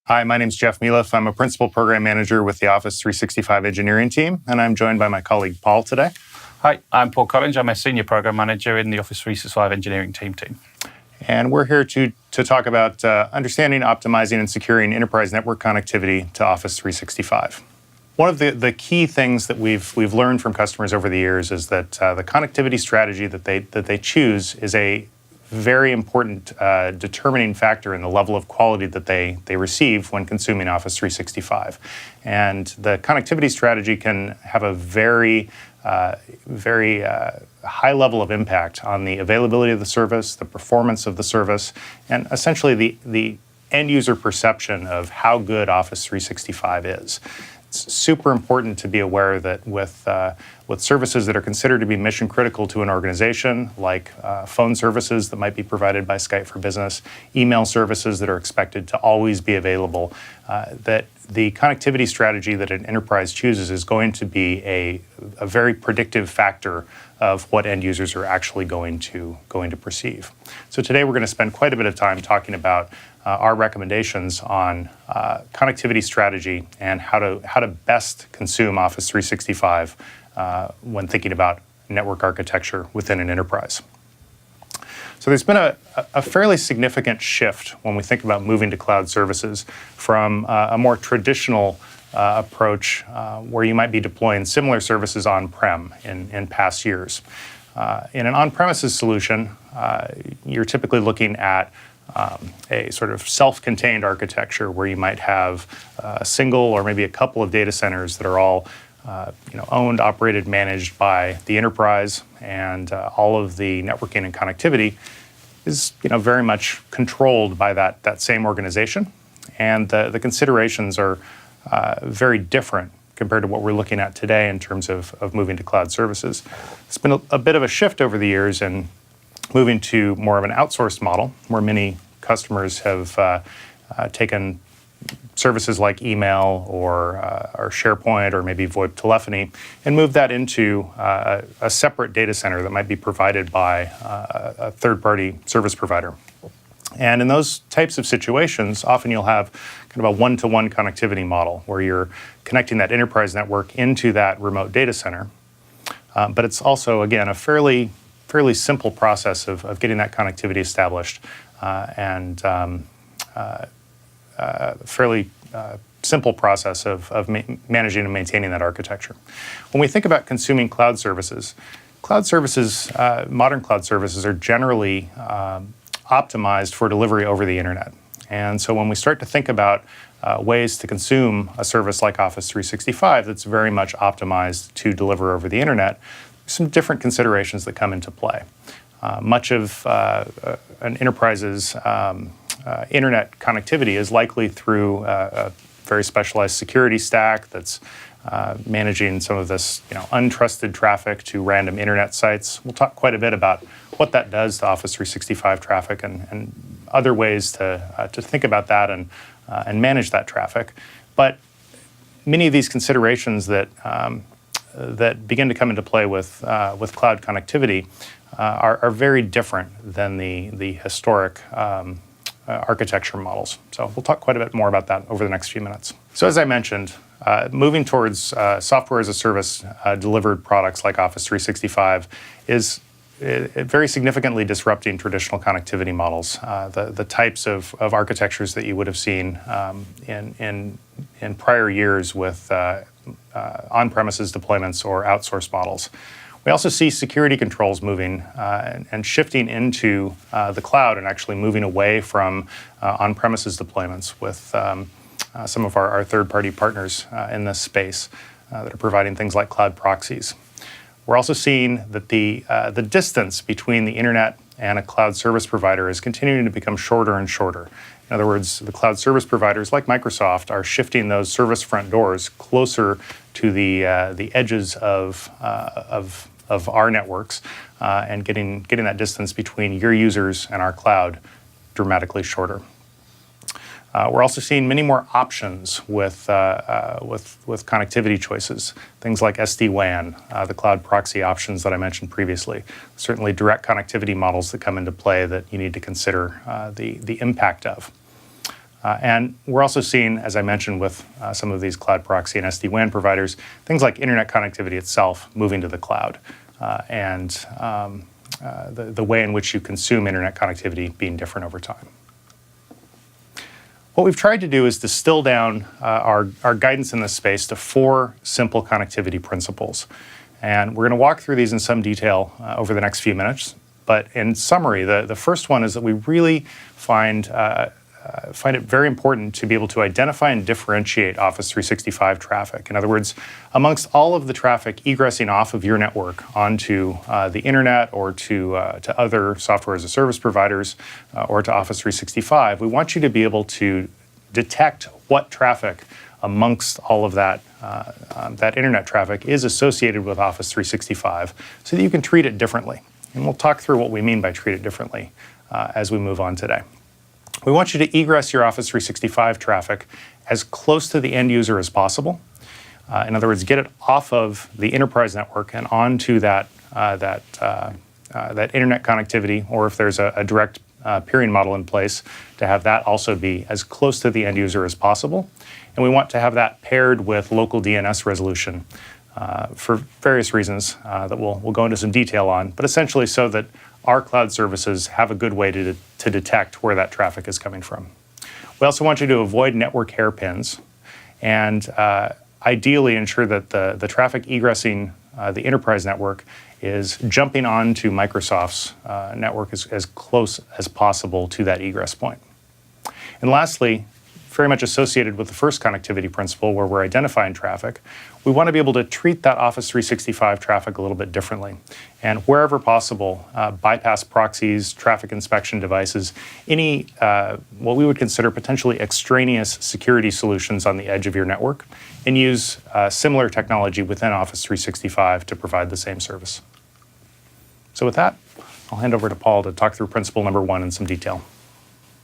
Hi, my name is Jeff Miloff. I'm a Principal Program Manager with the Office 365 engineering team, and I'm joined by my colleague Paul today. Hi, I'm Paul Collins. I'm a Senior Program Manager in the Office 365 engineering team. And we're here to talk about understanding, optimizing, and securing enterprise network connectivity to Office 365. One of the key things that we've learned from customers over the years is that the connectivity strategy that they choose is a very important determining factor in the level of quality that they receive when consuming Office 365. And the connectivity strategy can have a very high level of impact on the availability of the service, the performance of the service, and essentially the end user perception of how good Office 365 is. It's super important to be aware that with services that are considered to be mission critical to an organization, like phone services that might be provided by Skype for Business, email services that are expected to always be available, that the connectivity strategy that an enterprise chooses is going to be a very predictive factor of what end users are actually going to perceive. So today we're going to spend quite a bit of time talking about our recommendations on connectivity strategy and how to best consume Office 365 when thinking about network architecture within an enterprise. So there's been a fairly significant shift when we think about moving to cloud services from a more traditional approach where you might be deploying similar services on-prem in past years. In an on-premises solution, you're typically looking at a sort of self-contained architecture where you might have a single or maybe a couple of data centers that are all owned, operated, managed by the enterprise, and all of the networking and connectivity is very much controlled by that same organization. And the considerations are very different compared to what we're looking at today in terms of moving to cloud services. It's been a bit of a shift over the years in moving to more of an outsourced model, where many customers have taken services like email or SharePoint or maybe VoIP telephony and moved that into a separate data center that might be provided by a third-party service provider. And in those types of situations, often you'll have kind of a one-to-one connectivity model where you're connecting that enterprise network into that remote data center. But it's also, again, a fairly simple process of getting that connectivity established and fairly simple process of managing and maintaining that architecture. When we think about consuming cloud services, modern cloud services are generally optimized for delivery over the internet. And so when we start to think about ways to consume a service like Office 365 that's very much optimized to deliver over the internet, some different considerations that come into play. Much of an enterprise's internet connectivity is likely through a very specialized security stack that's managing some of this untrusted traffic to random internet sites. We'll talk quite a bit about what that does to Office 365 traffic and other ways to think about that and manage that traffic. But many of these considerations that begin to come into play with cloud connectivity are very different than the historic architecture models. So we'll talk quite a bit more about that over the next few minutes. So as I mentioned, moving towards software as a service delivered products like Office 365 is very significantly disrupting traditional connectivity models. The types of architectures that you would have seen in prior years with on-premises deployments or outsourced models. We also see security controls moving and shifting into the cloud and actually moving away from on-premises deployments with some of our third-party partners in this space that are providing things like cloud proxies. We're also seeing that the distance between the internet and a cloud service provider is continuing to become shorter and shorter. In other words, the cloud service providers like Microsoft are shifting those service front doors closer to the edges of our networks and getting that distance between your users and our cloud dramatically shorter. We're also seeing many more options with connectivity choices, things like SD-WAN, the cloud proxy options that I mentioned previously. Certainly direct connectivity models that come into play that you need to consider the impact of. And we're also seeing, as I mentioned, with some of these cloud proxy and SD-WAN providers, things like internet connectivity itself moving to the cloud, and the way in which you consume internet connectivity being different over time. What we've tried to do is distill down our guidance in this space to 4 simple connectivity principles. And we're going to walk through these in some detail over the next few minutes. But in summary, the first one is that we really find it very important to be able to identify and differentiate Office 365 traffic. In other words, amongst all of the traffic egressing off of your network onto the internet or to other software as a service providers or to Office 365, we want you to be able to detect what traffic amongst all of that internet traffic is associated with Office 365 so that you can treat it differently. And we'll talk through what we mean by treat it differently as we move on today. We want you to egress your Office 365 traffic as close to the end user as possible. In other words, get it off of the enterprise network and onto that internet connectivity, or if there's a direct peering model in place, to have that also be as close to the end user as possible. And we want to have that paired with local DNS resolution for various reasons that we'll go into some detail on, but essentially so that our cloud services have a good way to detect where that traffic is coming from. We also want you to avoid network hairpins and ideally ensure that the traffic egressing the enterprise network is jumping onto Microsoft's network as close as possible to that egress point. And lastly, very much associated with the first connectivity principle where we're identifying traffic, we want to be able to treat that Office 365 traffic a little bit differently. And wherever possible, bypass proxies, traffic inspection devices, any what we would consider potentially extraneous security solutions on the edge of your network, and use similar technology within Office 365 to provide the same service. So with that, I'll hand over to Paul to talk through principle number 1 in some detail.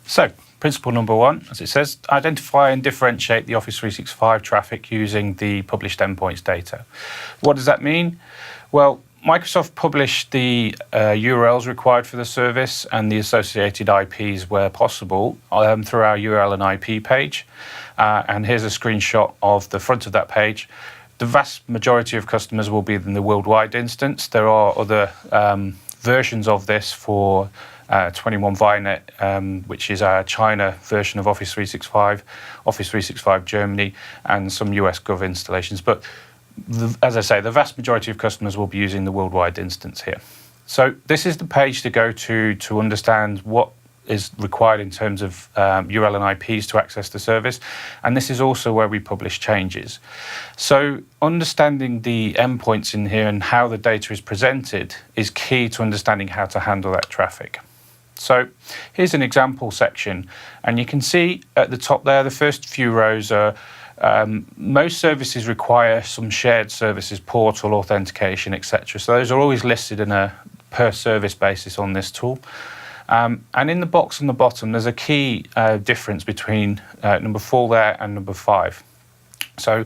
So, principle number 1, as it says, identify and differentiate the Office 365 traffic using the published endpoints data. What does that mean? Well, Microsoft published the URLs required for the service and the associated IPs where possible through our URL and IP page. And here's a screenshot of the front of that page. The vast majority of customers will be in the worldwide instance. There are other versions of this for 21 ViaNet, which is our China version of Office 365, Office 365 Germany, and some US Gov installations. But as I say, the vast majority of customers will be using the worldwide instance here. So this is the page to go to understand what is required in terms of URL and IPs to access the service. And this is also where we publish changes. So understanding the endpoints in here and how the data is presented is key to understanding how to handle that traffic. So here's an example section, and you can see at the top there, the first few rows are most services require some shared services, portal, authentication, etc. So those are always listed in a per service basis on this tool. And in the box on the bottom, there's a key difference between number 4 there and number 5. So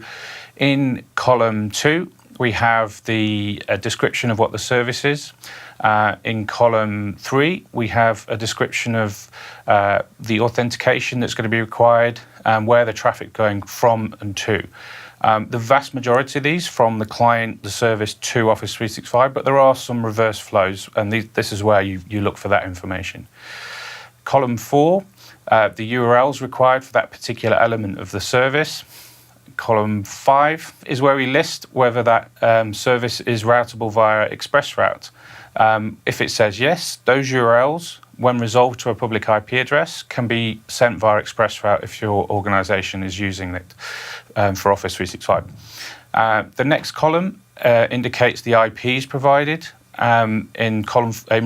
in column 2, we have the description of what the service is. In column 3, we have a description of the authentication that's going to be required and where the traffic going from and to. The vast majority of these from the client, the service to Office 365, but there are some reverse flows, and this is where you look for that information. Column 4, the URLs required for that particular element of the service. Column 5 is where we list whether that service is routable via ExpressRoute. If it says yes, those URLs, when resolved to a public IP address, can be sent via ExpressRoute if your organization is using it for Office 365. The next column indicates the IPs provided. In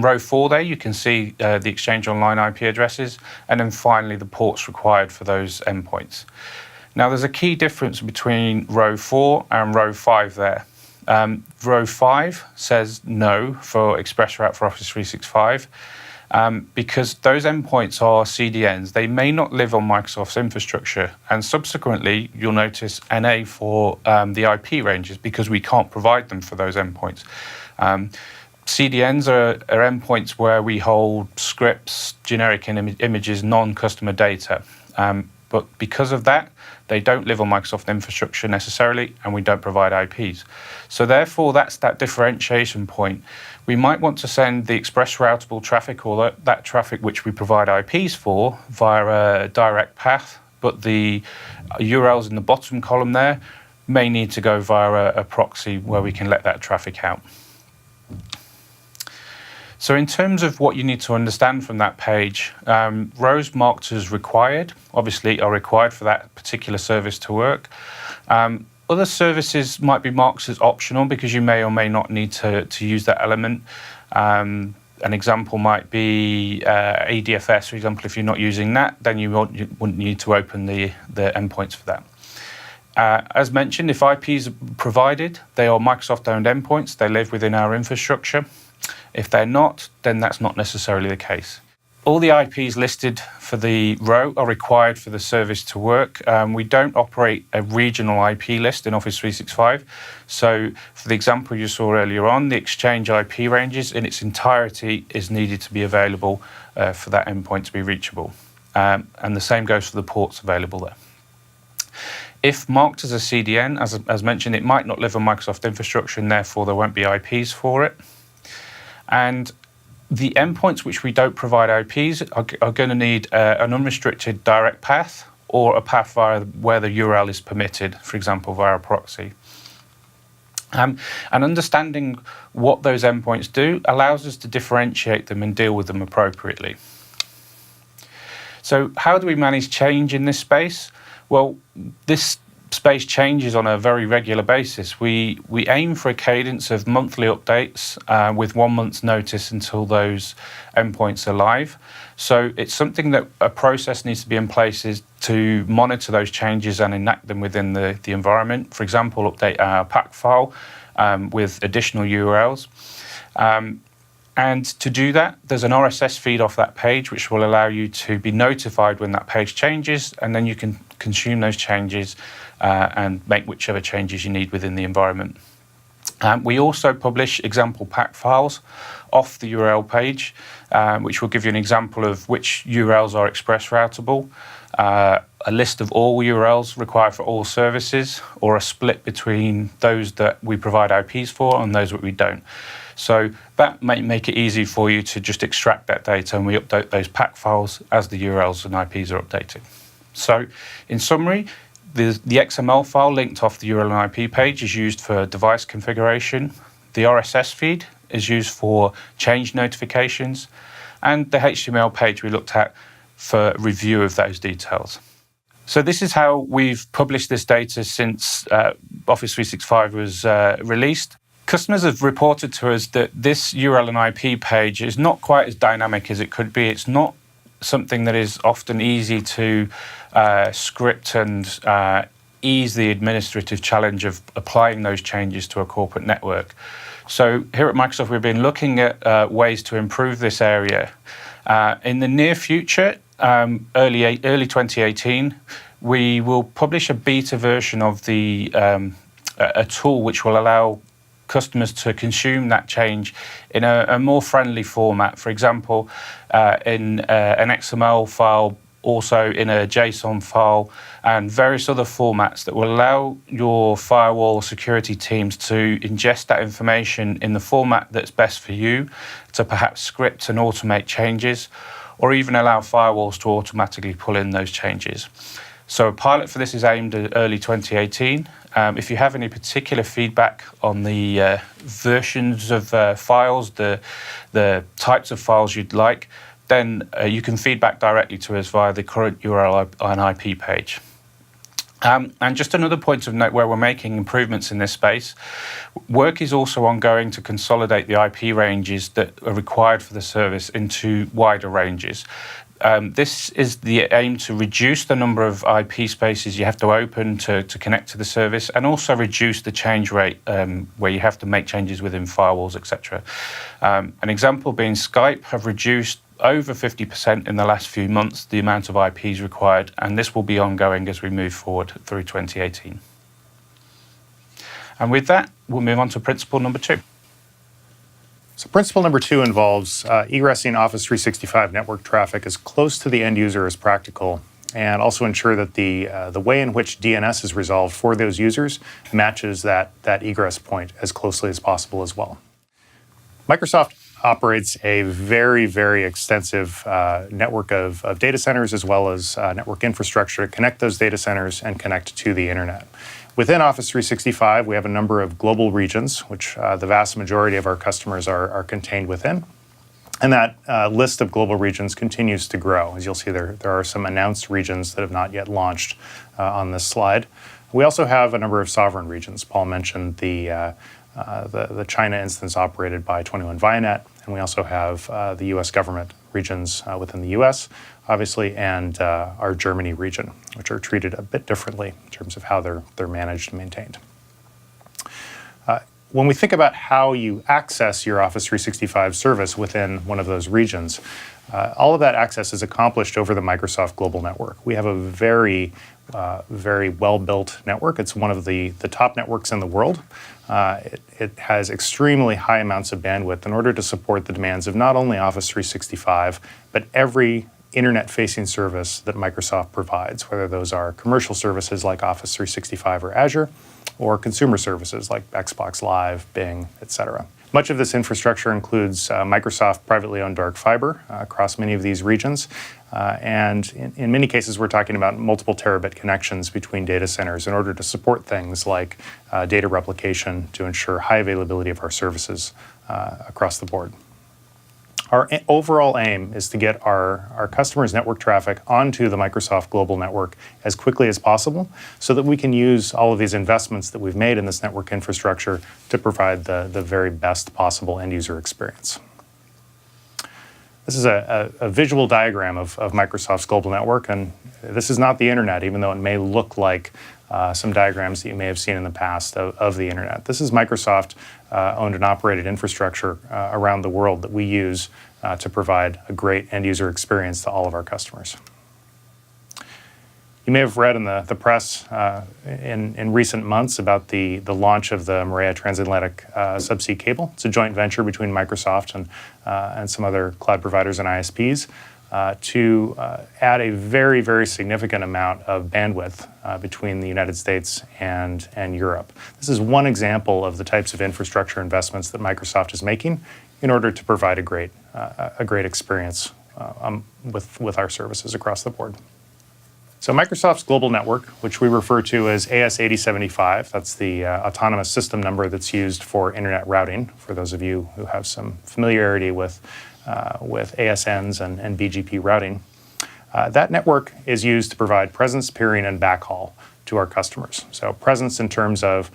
row 4 there, you can see the Exchange Online IP addresses, and then finally the ports required for those endpoints. Now, there's a key difference between row 4 and row 5 there. Row 5 says no for ExpressRoute for Office 365 because those endpoints are CDNs. They may not live on Microsoft's infrastructure, and subsequently you'll notice NA for the IP ranges because we can't provide them for those endpoints. CDNs are endpoints where we hold scripts, generic images, non-customer data. But because of that, they don't live on Microsoft infrastructure necessarily, and we don't provide IPs. So therefore, that's that differentiation point. We might want to send the express routable traffic, or that traffic which we provide IPs for, via a direct path, but the URLs in the bottom column there may need to go via a proxy where we can let that traffic out. So in terms of what you need to understand from that page, rows marked as required, obviously are required for that particular service to work. Other services might be marked as optional because you may or may not need to use that element. An example might be ADFS, for example. If you're not using that, then you wouldn't need to open the endpoints for that. As mentioned, if IPs are provided, they are Microsoft-owned endpoints. They live within our infrastructure. If they're not, then that's not necessarily the case. All the IPs listed for the row are required for the service to work. We don't operate a regional IP list in Office 365. So for the example you saw earlier on, the Exchange IP ranges in its entirety is needed to be available for that endpoint to be reachable. And the same goes for the ports available there. If marked as a CDN, as mentioned, it might not live on Microsoft infrastructure, and therefore there won't be IPs for it. And the endpoints which we don't provide IPs are going to need an unrestricted direct path, or a path via where the URL is permitted, for example, via a proxy. And understanding what those endpoints do allows us to differentiate them and deal with them appropriately. So how do we manage change in this space? Well, this space changes on a very regular basis. We aim for a cadence of monthly updates with 1 month's notice until those endpoints are live. So it's something that a process needs to be in place is to monitor those changes and enact them within the environment. For example, update our pack file with additional URLs. And to do that, there's an RSS feed off that page, which will allow you to be notified when that page changes, and then you can consume those changes and make whichever changes you need within the environment. We also publish example pack files off the URL page, which will give you an example of which URLs are express routable, a list of all URLs required for all services, or a split between those that we provide IPs for and those that we don't. So that might make it easy for you to just extract that data, and we update those pack files as the URLs and IPs are updated. So in summary, the XML file linked off the URL and IP page is used for device configuration. The RSS feed is used for change notifications, and the HTML page we looked at for review of those details. So this is how we've published this data since Office 365 was released. Customers have reported to us that this URL and IP page is not quite as dynamic as it could be. It's not something that is often easy to script and ease the administrative challenge of applying those changes to a corporate network. So here at Microsoft, we've been looking at ways to improve this area. In the near future, early 2018, we will publish a beta version of a tool which will allow customers to consume that change in a more friendly format. For example, in an XML file, also in a JSON file, and various other formats that will allow your firewall security teams to ingest that information in the format that's best for you, to perhaps script and automate changes, or even allow firewalls to automatically pull in those changes. So a pilot for this is aimed at early 2018. If you have any particular feedback on the versions of files, the types of files you'd like, then you can feedback directly to us via the current URL and IP page. And just another point of note where we're making improvements in this space, work is also ongoing to consolidate the IP ranges that are required for the service into wider ranges. This is the aim to reduce the number of IP spaces you have to open to connect to the service, and also reduce the change rate where you have to make changes within firewalls, etc. An example being Skype have reduced over 50% in the last few months the amount of IPs required, and this will be ongoing as we move forward through 2018. And with that, we'll move on to principle number 2. So principle number 2 involves egressing Office 365 network traffic as close to the end user as practical and also ensure that the way in which DNS is resolved for those users matches that egress point as closely as possible as well. Microsoft operates a very, very extensive network of data centers as well as network infrastructure to connect those data centers and connect to the internet. Within Office 365, we have a number of global regions, which the vast majority of our customers are contained within. And that list of global regions continues to grow. As you'll see, there are some announced regions that have not yet launched on this slide. We also have a number of sovereign regions. Paul mentioned the China instance operated by 21 Vianet, and we also have the U.S. government regions within the U.S., obviously, and our Germany region, which are treated a bit differently in terms of how they're managed and maintained. When we think about how you access your Office 365 service within one of those regions, all of that access is accomplished over the Microsoft Global Network. We have a very well-built network. It's one of the top networks in the world. It has extremely high amounts of bandwidth in order to support the demands of not only Office 365, but every internet-facing service that Microsoft provides, whether those are commercial services like Office 365 or Azure, or consumer services like Xbox Live, Bing, etc. Much of this infrastructure includes Microsoft privately owned dark fiber across many of these regions. And in many cases, we're talking about multiple terabit connections between data centers in order to support things like data replication to ensure high availability of our services across the board. Our overall aim is to get our customers' network traffic onto the Microsoft Global Network as quickly as possible so that we can use all of these investments that we've made in this network infrastructure to provide the very best possible end-user experience. This is a visual diagram of Microsoft's Global Network, and this is not the internet, even though it may look like some diagrams that you may have seen in the past of the internet. This is Microsoft owned and operated infrastructure around the world that we use to provide a great end-user experience to all of our customers. You may have read in the press in recent months about the launch of the Maria transatlantic subsea cable. It's a joint venture between Microsoft and some other cloud providers and ISPs to add a very, very significant amount of bandwidth between the United States and Europe. This is one example of the types of infrastructure investments that Microsoft is making in order to provide a great experience with our services across the board. So Microsoft's Global Network, which we refer to as AS8075, that's the autonomous system number that's used for internet routing, for those of you who have some familiarity with ASNs and BGP routing. That network is used to provide presence, peering, and backhaul to our customers. So presence in terms of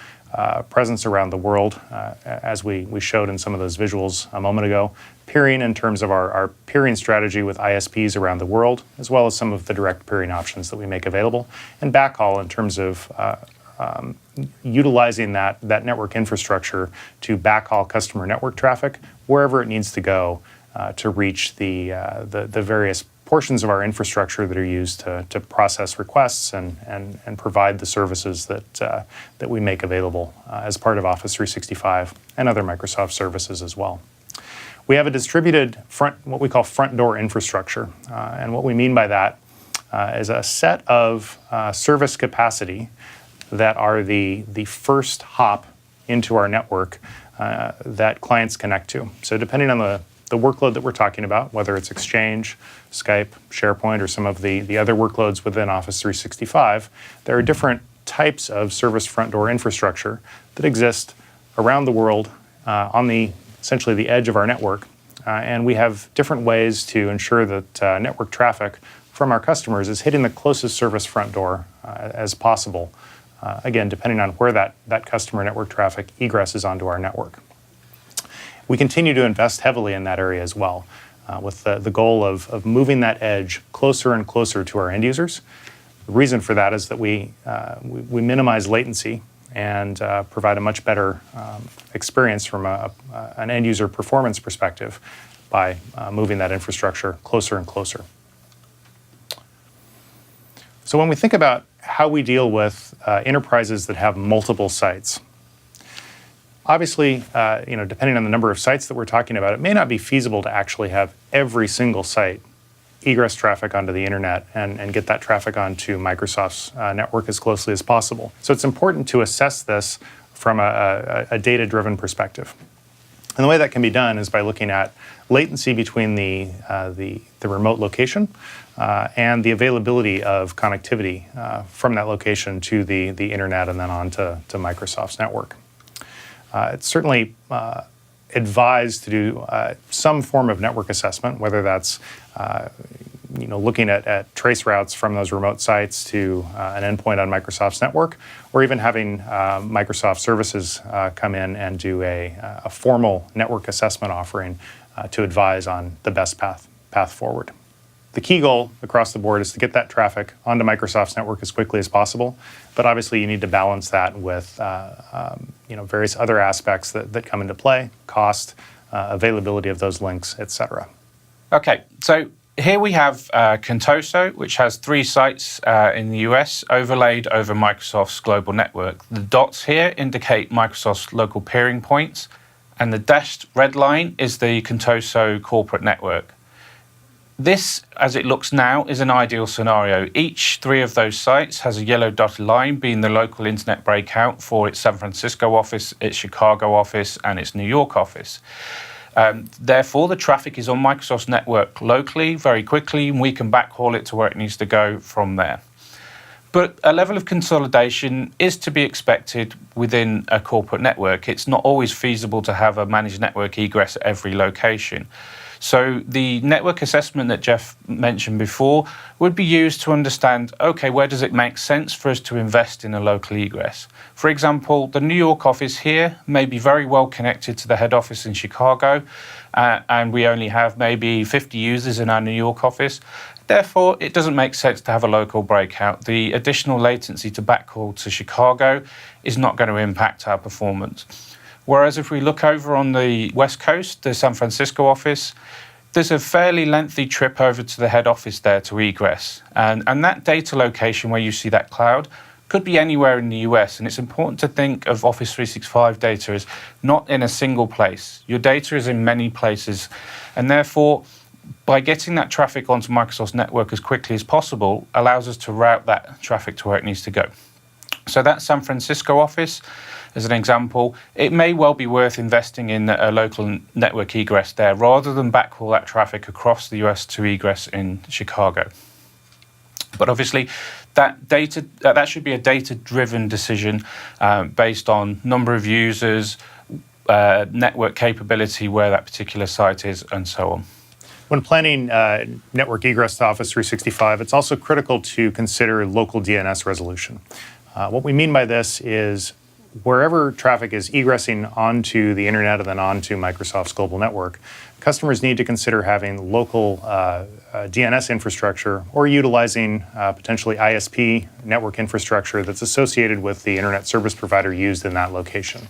presence around the world, as we showed in some of those visuals a moment ago. Peering in terms of our peering strategy with ISPs around the world, as well as some of the direct peering options that we make available. And backhaul in terms of utilizing that network infrastructure to backhaul customer network traffic wherever it needs to go to reach the various portions of our infrastructure that are used to process requests and provide the services that we make available as part of Office 365 and other Microsoft services as well. We have a distributed what we call front door infrastructure, and what we mean by that is a set of service capacity that are the first hop into our network that clients connect to. So depending on the workload that we're talking about, whether it's Exchange, Skype, SharePoint, or some of the other workloads within Office 365, there are different types of service front door infrastructure that exist around the world on essentially the edge of our network. And we have different ways to ensure that network traffic from our customers is hitting the closest service front door as possible, again, depending on where that customer network traffic egresses onto our network. We continue to invest heavily in that area as well, with the goal of moving that edge closer and closer to our end users. The reason for that is that we minimize latency and provide a much better experience from an end user performance perspective by moving that infrastructure closer and closer. So when we think about how we deal with enterprises that have multiple sites, obviously, depending on the number of sites that we're talking about, it may not be feasible to actually have every single site egress traffic onto the internet and get that traffic onto Microsoft's network as closely as possible. So it's important to assess this from a data-driven perspective. And the way that can be done is by looking at latency between the remote location and the availability of connectivity from that location to the internet and then on to Microsoft's network. It's certainly advised to do some form of network assessment, whether that's looking at trace routes from those remote sites to an endpoint on Microsoft's network, or even having Microsoft services come in and do a formal network assessment offering to advise on the best path forward. The key goal across the board is to get that traffic onto Microsoft's network as quickly as possible, but obviously you need to balance that with various other aspects that come into play: cost, availability of those links, etc. Okay, so here we have Contoso, which has 3 sites in the US overlaid over Microsoft's global network. The dots here indicate Microsoft's local peering points, and the dashed red line is the Contoso corporate network. This, as it looks now, is an ideal scenario. Each 3 of those sites has a yellow dotted line being the local internet breakout for its San Francisco office, its Chicago office, and its New York office. Therefore, the traffic is on Microsoft's network locally, very quickly, and we can backhaul it to where it needs to go from there. But a level of consolidation is to be expected within a corporate network. It's not always feasible to have a managed network egress at every location. So the network assessment that Jeff mentioned before would be used to understand, okay, where does it make sense for us to invest in a local egress? For example, the New York office here may be very well connected to the head office in Chicago, and we only have maybe 50 users in our New York office. Therefore, it doesn't make sense to have a local breakout. The additional latency to backhaul to Chicago is not going to impact our performance. Whereas if we look over on the West Coast, the San Francisco office, there's a fairly lengthy trip over to the head office there to egress. And that data location where you see that cloud could be anywhere in the US. And it's important to think of Office 365 data as not in a single place. Your data is in many places. And therefore, by getting that traffic onto Microsoft's network as quickly as possible allows us to route that traffic to where it needs to go. So that San Francisco office, as an example, it may well be worth investing in a local network egress there rather than backhaul that traffic across the US to egress in Chicago. But obviously, that should be a data-driven decision based on number of users, network capability, where that particular site is, and so on. When planning network egress to Office 365, it's also critical to consider local DNS resolution. What we mean by this is wherever traffic is egressing onto the internet and then onto Microsoft's global network, customers need to consider having local DNS infrastructure or utilizing potentially ISP network infrastructure that's associated with the internet service provider used in that location.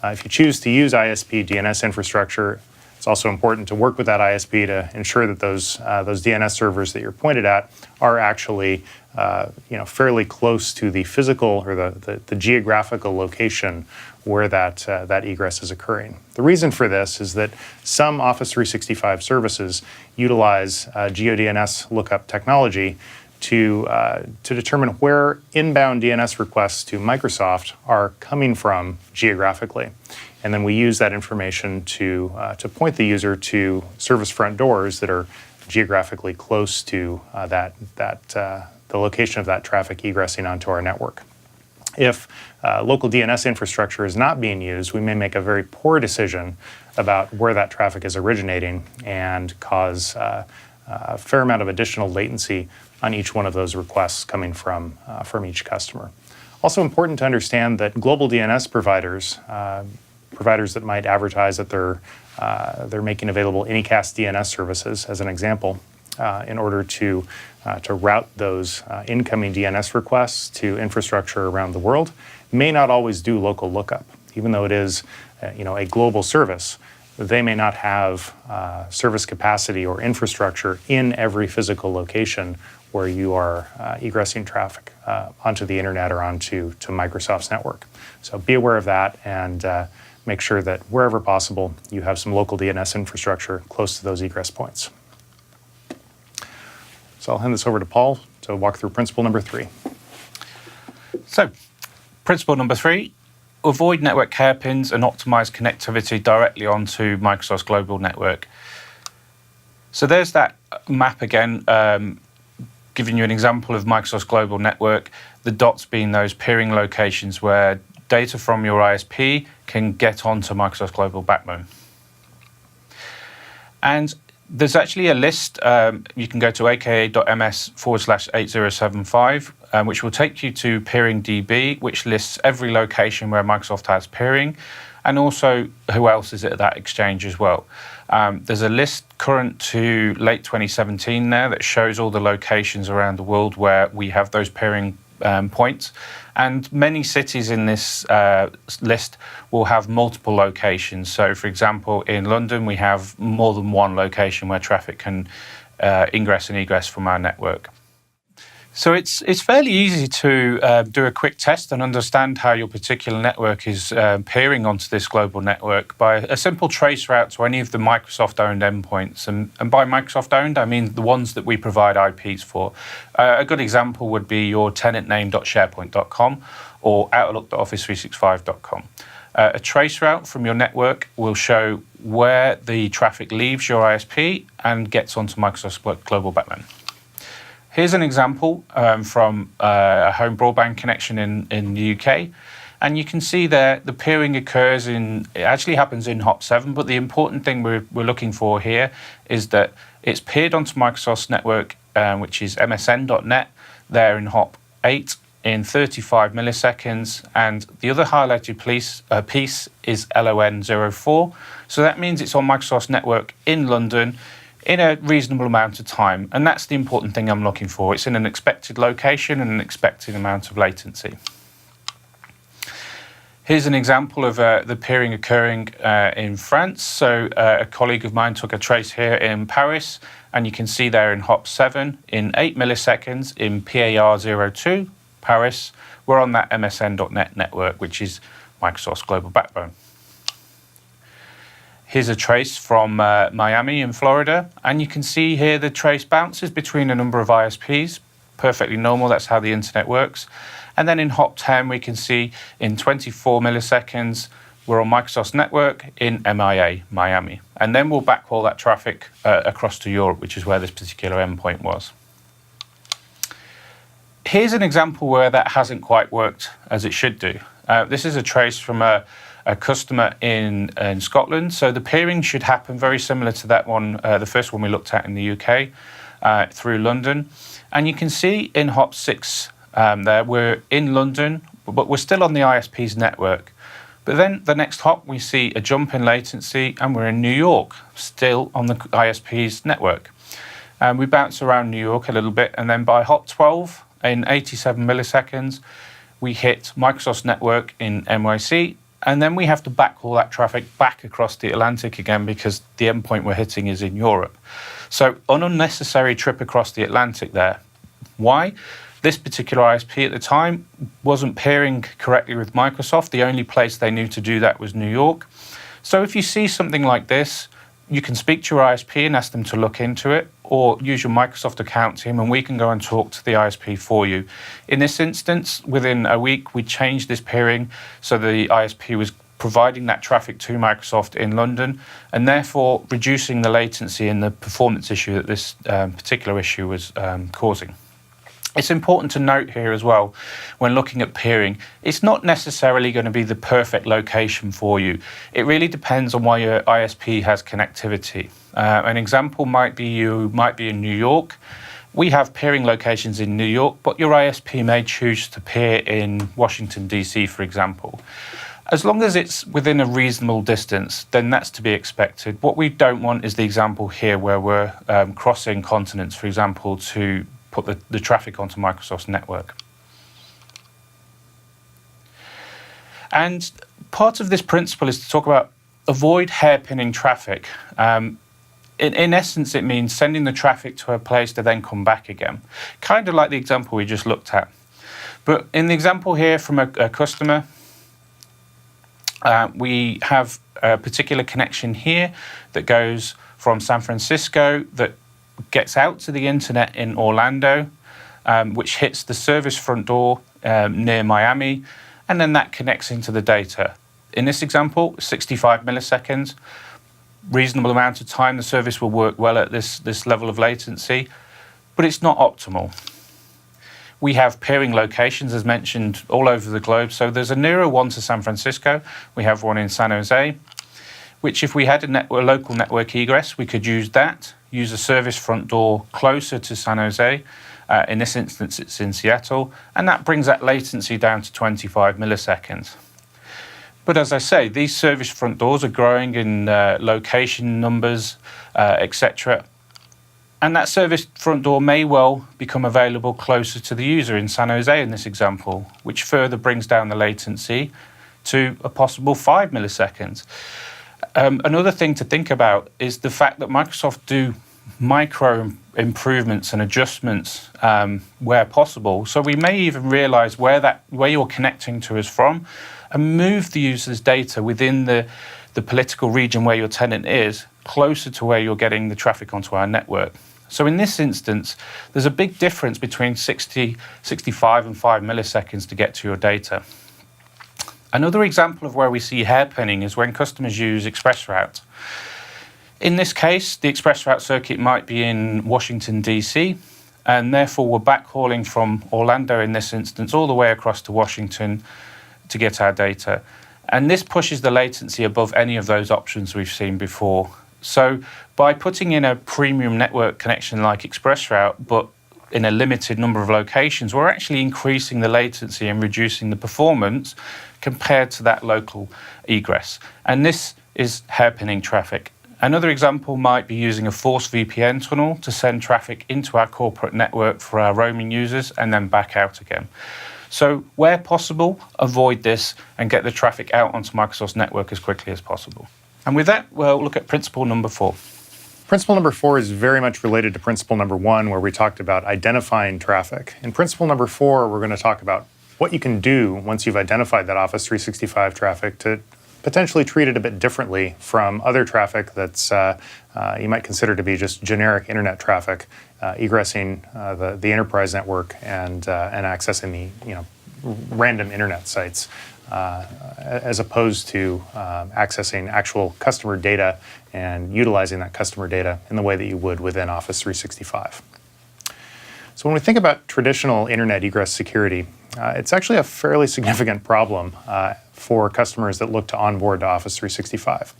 If you choose to use ISP DNS infrastructure, it's also important to work with that ISP to ensure that those DNS servers that you're pointed at are actually fairly close to the physical or the geographical location where that egress is occurring. The reason for this is that some Office 365 services utilize GeoDNS lookup technology to determine where inbound DNS requests to Microsoft are coming from geographically. And then we use that information to point the user to service front doors that are geographically close to the location of that traffic egressing onto our network. If local DNS infrastructure is not being used, we may make a very poor decision about where that traffic is originating and cause a fair amount of additional latency on each one of those requests coming from each customer. Also important to understand that global DNS providers that might advertise that they're making available anycast DNS services, as an example, in order to route those incoming DNS requests to infrastructure around the world, may not always do local lookup. Even though it is a global service, they may not have service capacity or infrastructure in every physical location where you are egressing traffic onto the internet or onto Microsoft's network. So be aware of that and make sure that wherever possible, you have some local DNS infrastructure close to those egress points. So I'll hand this over to Paul to walk through principle number 3. So, principle number 3, avoid network hairpins and optimize connectivity directly onto Microsoft's global network. So there's that map again, giving you an example of Microsoft's global network, the dots being those peering locations where data from your ISP can get onto Microsoft's global backbone. And there's actually a list, you can go to aka.ms/8075, which will take you to Peering DB, which lists every location where Microsoft has peering, and also who else is at that exchange as well. There's a list current to late 2017 there that shows all the locations around the world where we have those peering points. And many cities in this list will have multiple locations. So, for example, in London, we have more than one location where traffic can ingress and egress from our network. So it's fairly easy to do a quick test and understand how your particular network is peering onto this global network by a simple trace route to any of the Microsoft-owned endpoints. And by Microsoft-owned, I mean the ones that we provide IPs for. A good example would be your tenantname.sharepoint.com or outlook.office365.com. A trace route from your network will show where the traffic leaves your ISP and gets onto Microsoft's global backbone. Here's an example from a home broadband connection in the UK. And you can see there the peering occurs it actually happens in hop 7, but the important thing we're looking for here is that it's peered onto Microsoft's network, which is msn.net, there in hop 8 in 35 milliseconds. And the other highlighted piece is LON04. So that means it's on Microsoft's network in London in a reasonable amount of time. And that's the important thing I'm looking for. It's in an expected location and an expected amount of latency. Here's an example of the peering occurring in France. So a colleague of mine took a trace here in Paris, and you can see there in hop 7, in 8 milliseconds, in PAR02, Paris, we're on that MSN.NET network, which is Microsoft's global backbone. Here's a trace from Miami in Florida, and you can see here the trace bounces between a number of ISPs. Perfectly normal, that's how the internet works. And then in hop 10, we can see in 24 milliseconds, we're on Microsoft's network in MIA, Miami. And then we'll backhaul that traffic across to Europe, which is where this particular endpoint was. Here's an example where that hasn't quite worked as it should do. This is a trace from a customer in Scotland. So the peering should happen very similar to that one, the first one we looked at in the UK, through London. And you can see in hop 6 there, we're in London, but we're still on the ISP's network. But then the next hop, we see a jump in latency, and we're in New York, still on the ISP's network. We bounce around New York a little bit, and then by hop 12, in 87 milliseconds, we hit Microsoft's network in NYC, and then we have to backhaul that traffic back across the Atlantic again because the endpoint we're hitting is in Europe. So an unnecessary trip across the Atlantic there. Why? This particular ISP at the time wasn't peering correctly with Microsoft. The only place they knew to do that was New York. So if you see something like this, you can speak to your ISP and ask them to look into it, or use your Microsoft account team and we can go and talk to the ISP for you. In this instance, within a week, we changed this peering so the ISP was providing that traffic to Microsoft in London, and therefore reducing the latency and the performance issue that this particular issue was causing. It's important to note here as well, when looking at peering, it's not necessarily going to be the perfect location for you. It really depends on why your ISP has connectivity. An example might be you might be in New York. We have peering locations in New York, but your ISP may choose to peer in Washington, DC, for example. As long as it's within a reasonable distance, then that's to be expected. What we don't want is the example here where we're crossing continents, for example, to put the traffic onto Microsoft's network. And part of this principle is to talk about avoid hairpinning traffic. In essence, it means sending the traffic to a place to then come back again, kind of like the example we just looked at. But in the example here from a customer, we have a particular connection here that goes from San Francisco that gets out to the internet in Orlando, which hits the service front door near Miami, and then that connects into the data. In this example, 65 milliseconds, reasonable amount of time. The service will work well at this level of latency, but it's not optimal. We have peering locations, as mentioned, all over the globe. So there's a nearer one to San Francisco. We have one in San Jose, which if we had a local network egress, we could use that, use a service front door closer to San Jose. In this instance, it's in Seattle, and that brings that latency down to 25 milliseconds. But as I say, these service front doors are growing in location numbers, etc. And that service front door may well become available closer to the user in San Jose in this example, which further brings down the latency to a possible 5 milliseconds. Another thing to think about is the fact that Microsoft do micro improvements and adjustments where possible. So we may even realize where you're connecting to is from and move the user's data within the political region where your tenant is closer to where you're getting the traffic onto our network. So in this instance, there's a big difference between 60, 65 and 5 milliseconds to get to your data. Another example of where we see hairpinning is when customers use ExpressRoute. In this case, the ExpressRoute circuit might be in Washington, D.C., and therefore we're backhauling from Orlando in this instance all the way across to Washington to get our data. And this pushes the latency above any of those options we've seen before. So by putting in a premium network connection like ExpressRoute, but in a limited number of locations, we're actually increasing the latency and reducing the performance compared to that local egress. And this is hairpinning traffic. Another example might be using a forced VPN tunnel to send traffic into our corporate network for our roaming users and then back out again. So where possible, avoid this and get the traffic out onto Microsoft's network as quickly as possible. And with that, we'll look at principle number 4. Principle number 4 is very much related to principle number 1, where we talked about identifying traffic. In principle number 4, we're going to talk about what you can do once you've identified that Office 365 traffic to potentially treat it a bit differently from other traffic that's you might consider to be just generic internet traffic, egressing the enterprise network and accessing the random internet sites, as opposed to accessing actual customer data and utilizing that customer data in the way that you would within Office 365. So when we think about traditional internet egress security, it's actually a fairly significant problem for customers that look to onboard to Office 365.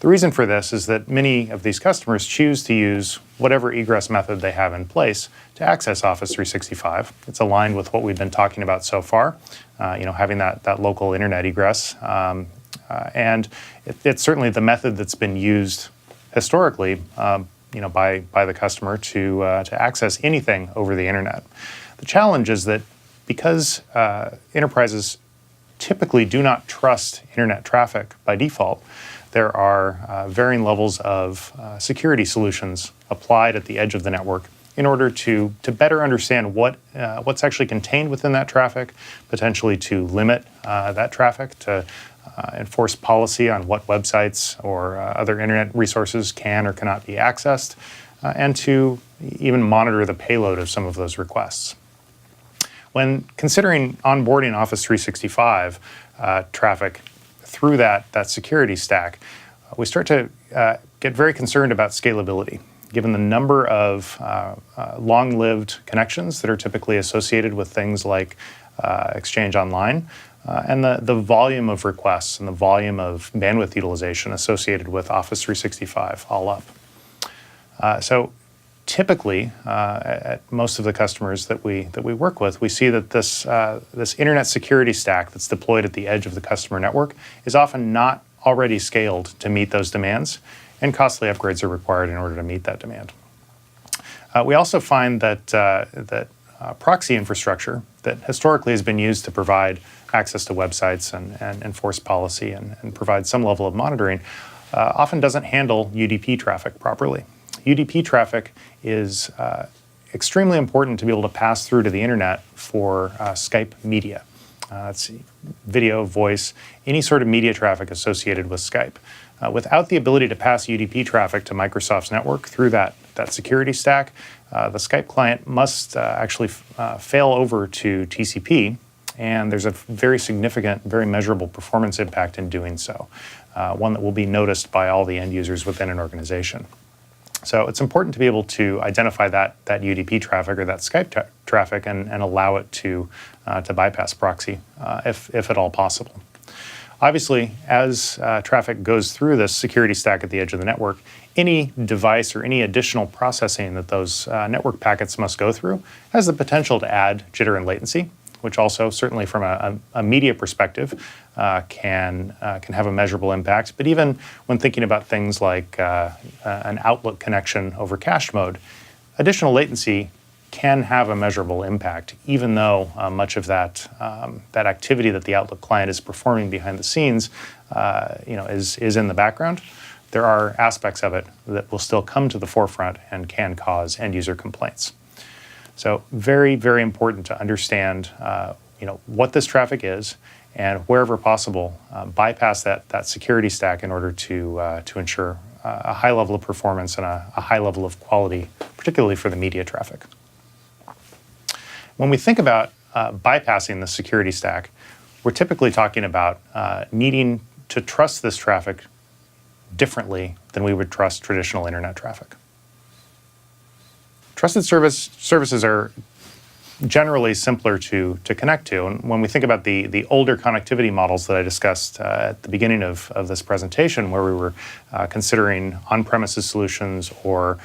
The reason for this is that many of these customers choose to use whatever egress method they have in place to access Office 365. It's aligned with what we've been talking about so far, having that local internet egress. And it's certainly the method that's been used historically by the customer to access anything over the internet. The challenge is that because enterprises typically do not trust internet traffic by default, there are varying levels of security solutions applied at the edge of the network in order to better understand what's actually contained within that traffic, potentially to limit that traffic, to enforce policy on what websites or other internet resources can or cannot be accessed, and to even monitor the payload of some of those requests. When considering onboarding Office 365 traffic through that security stack, we start to get very concerned about scalability, given the number of long-lived connections that are typically associated with things like Exchange Online, and the volume of requests and the volume of bandwidth utilization associated with Office 365 all up. So typically, at most of the customers that we work with, we see that this internet security stack that's deployed at the edge of the customer network is often not already scaled to meet those demands, and costly upgrades are required in order to meet that demand. We also find that proxy infrastructure that historically has been used to provide access to websites and enforce policy and provide some level of monitoring often doesn't handle UDP traffic properly. UDP traffic is extremely important to be able to pass through to the internet for Skype media. That's video, voice, any sort of media traffic associated with Skype. Without the ability to pass UDP traffic to Microsoft's network through that that security stack, the Skype client must actually fail over to TCP, and there's a very significant, very measurable performance impact in doing so, one that will be noticed by all the end users within an organization. So it's important to be able to identify that UDP traffic or that Skype traffic and allow it to bypass proxy if at all possible. Obviously, as traffic goes through this security stack at the edge of the network, any device or any additional processing that those network packets must go through has the potential to add jitter and latency, which also, certainly from a media perspective, can have a measurable impact. But even when thinking about things like an Outlook connection over cached mode, additional latency can have a measurable impact, even though much of that activity that the Outlook client is performing behind the scenes, is in the background. There are aspects of it that will still come to the forefront and can cause end user complaints. So very, very important to understand what this traffic is, and wherever possible, bypass that security stack in order to ensure a high level of performance and a high level of quality, particularly for the media traffic. When we think about bypassing the security stack, we're typically talking about needing to trust this traffic differently than we would trust traditional internet traffic. Trusted services are generally simpler to connect to. And when we think about the older connectivity models that I discussed at the beginning of this presentation, where we were considering on-premises solutions or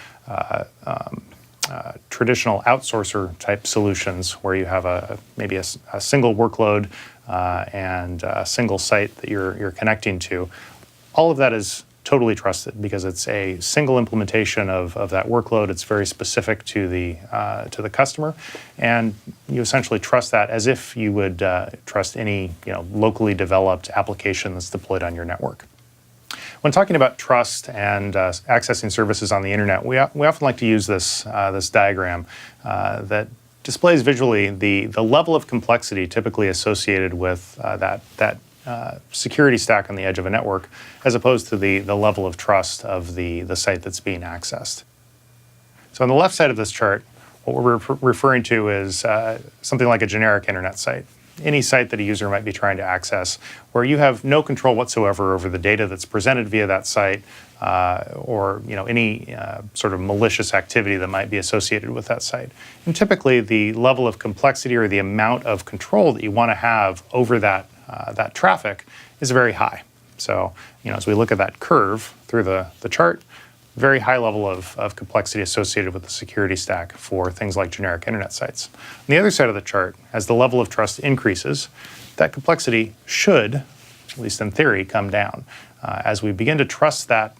traditional outsourcer type solutions where you have maybe a single workload and a single site that you're connecting to, all of that is totally trusted because it's a single implementation of that workload. It's very specific to the customer, and you essentially trust that as if you would trust any locally developed application that's deployed on your network. When talking about trust and accessing services on the internet, we often like to use this diagram that displays visually the level of complexity typically associated with that security stack on the edge of a network, as opposed to the level of trust of the site that's being accessed. So on the left side of this chart, what we're referring to is something like a generic internet site. Any site that a user might be trying to access, where you have no control whatsoever over the data that's presented via that site, or any sort of malicious activity that might be associated with that site. And typically, the level of complexity or the amount of control that you want to have over that traffic is very high. So, as we look at that curve through the chart, very high level of complexity associated with the security stack for things like generic internet sites. On the other side of the chart, as the level of trust increases, that complexity should, at least in theory, come down. As we begin to trust that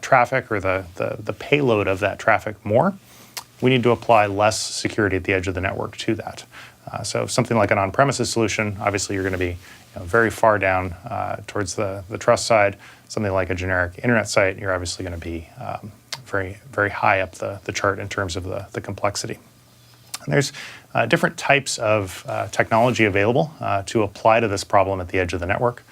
traffic or the payload of that traffic more, we need to apply less security at the edge of the network to that. So something like an on-premises solution, obviously you're going to be very far down towards the trust side. Something like a generic internet site, you're obviously going to be very, very high up the chart in terms of the complexity. And there's different types of technology available to apply to this problem at the edge of the network.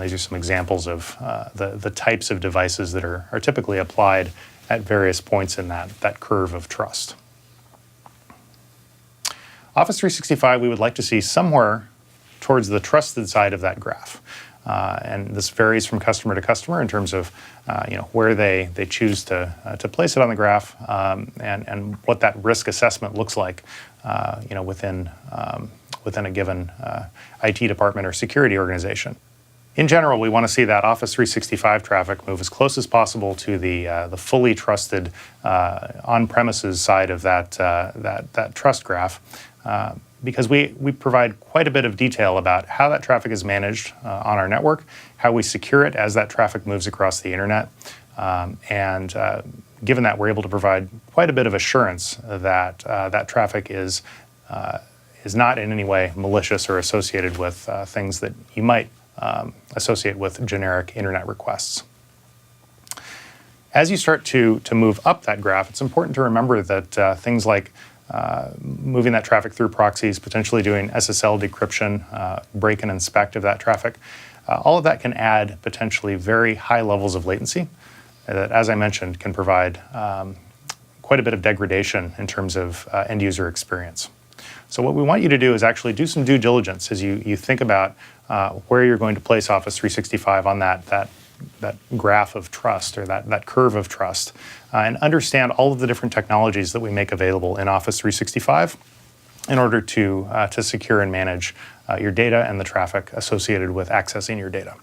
These are some examples of the types of devices that are typically applied at various points in that curve of trust. Office 365, we would like to see somewhere towards the trusted side of that graph. And this varies from customer to customer in terms of where they choose to place it on the graph, and what that risk assessment looks like within a given IT department or security organization. In general, we want to see that Office 365 traffic move as close as possible to the fully trusted on-premises side of that trust graph. Because we provide quite a bit of detail about how that traffic is managed on our network, how we secure it as that traffic moves across the internet, and given that, we're able to provide quite a bit of assurance that that traffic is not in any way malicious or associated with things that you might associate with generic internet requests. As you start to move up that graph, it's important to remember that things like moving that traffic through proxies, potentially doing SSL decryption, break and inspect of that traffic, all of that can add potentially very high levels of latency that, as I mentioned, can provide quite a bit of degradation in terms of end user experience. So what we want you to do is actually do some due diligence as you think about where you're going to place Office 365 on that graph of trust, or that curve of trust, and understand all of the different technologies that we make available in Office 365 in order to secure and manage your data and the traffic associated with accessing your data.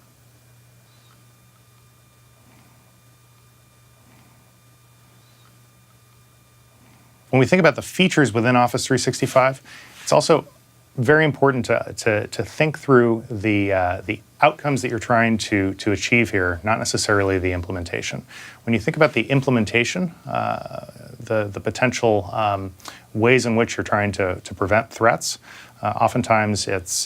When we think about the features within Office 365, it's also very important to think through the outcomes that you're trying to achieve here, not necessarily the implementation. When you think about the implementation, the potential ways in which you're trying to prevent threats, oftentimes it's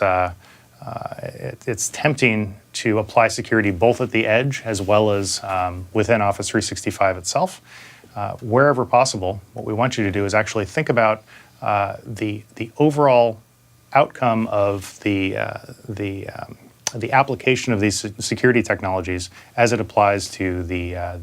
tempting to apply security both at the edge as well as within Office 365 itself. Wherever possible, what we want you to do is actually think about the overall outcome of the application of these security technologies as it applies to the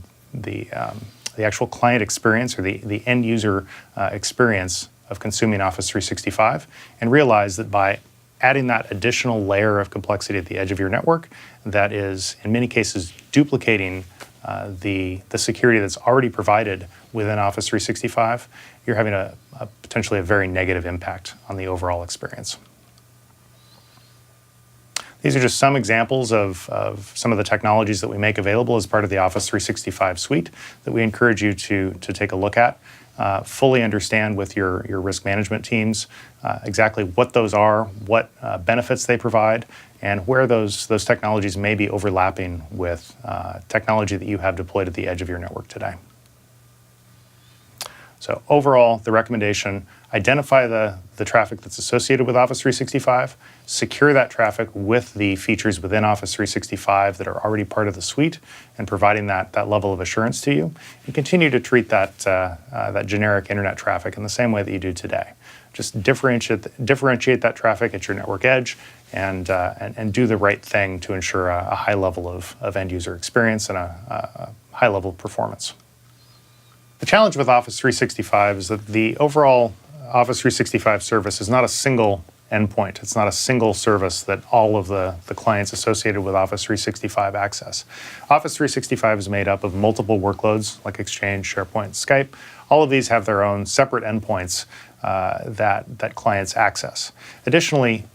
actual client experience, or the end user experience of consuming Office 365, and realize that by adding that additional layer of complexity at the edge of your network that is, in many cases, duplicating the security that's already provided within Office 365, you're having potentially a very negative impact on the overall experience. These are just some examples of some of the technologies that we make available as part of the Office 365 suite that we encourage you to take a look at, fully understand with your risk management teams exactly what those are, what benefits they provide, and where those technologies may be overlapping with technology that you have deployed at the edge of your network today. So overall, the recommendation: identify the traffic that's associated with Office 365, secure that traffic with the features within Office 365 that are already part of the suite and providing that level of assurance to you, and continue to treat that generic internet traffic in the same way that you do today. Just differentiate that traffic at your network edge and do the right thing to ensure a high level of end user experience and a high level of performance. The challenge with Office 365 is that the overall Office 365 service is not a single endpoint. It's not a single service that all of the clients associated with Office 365 access. Office 365 is made up of multiple workloads like Exchange, SharePoint, Skype. All of these have their own separate endpoints that clients access. Additionally,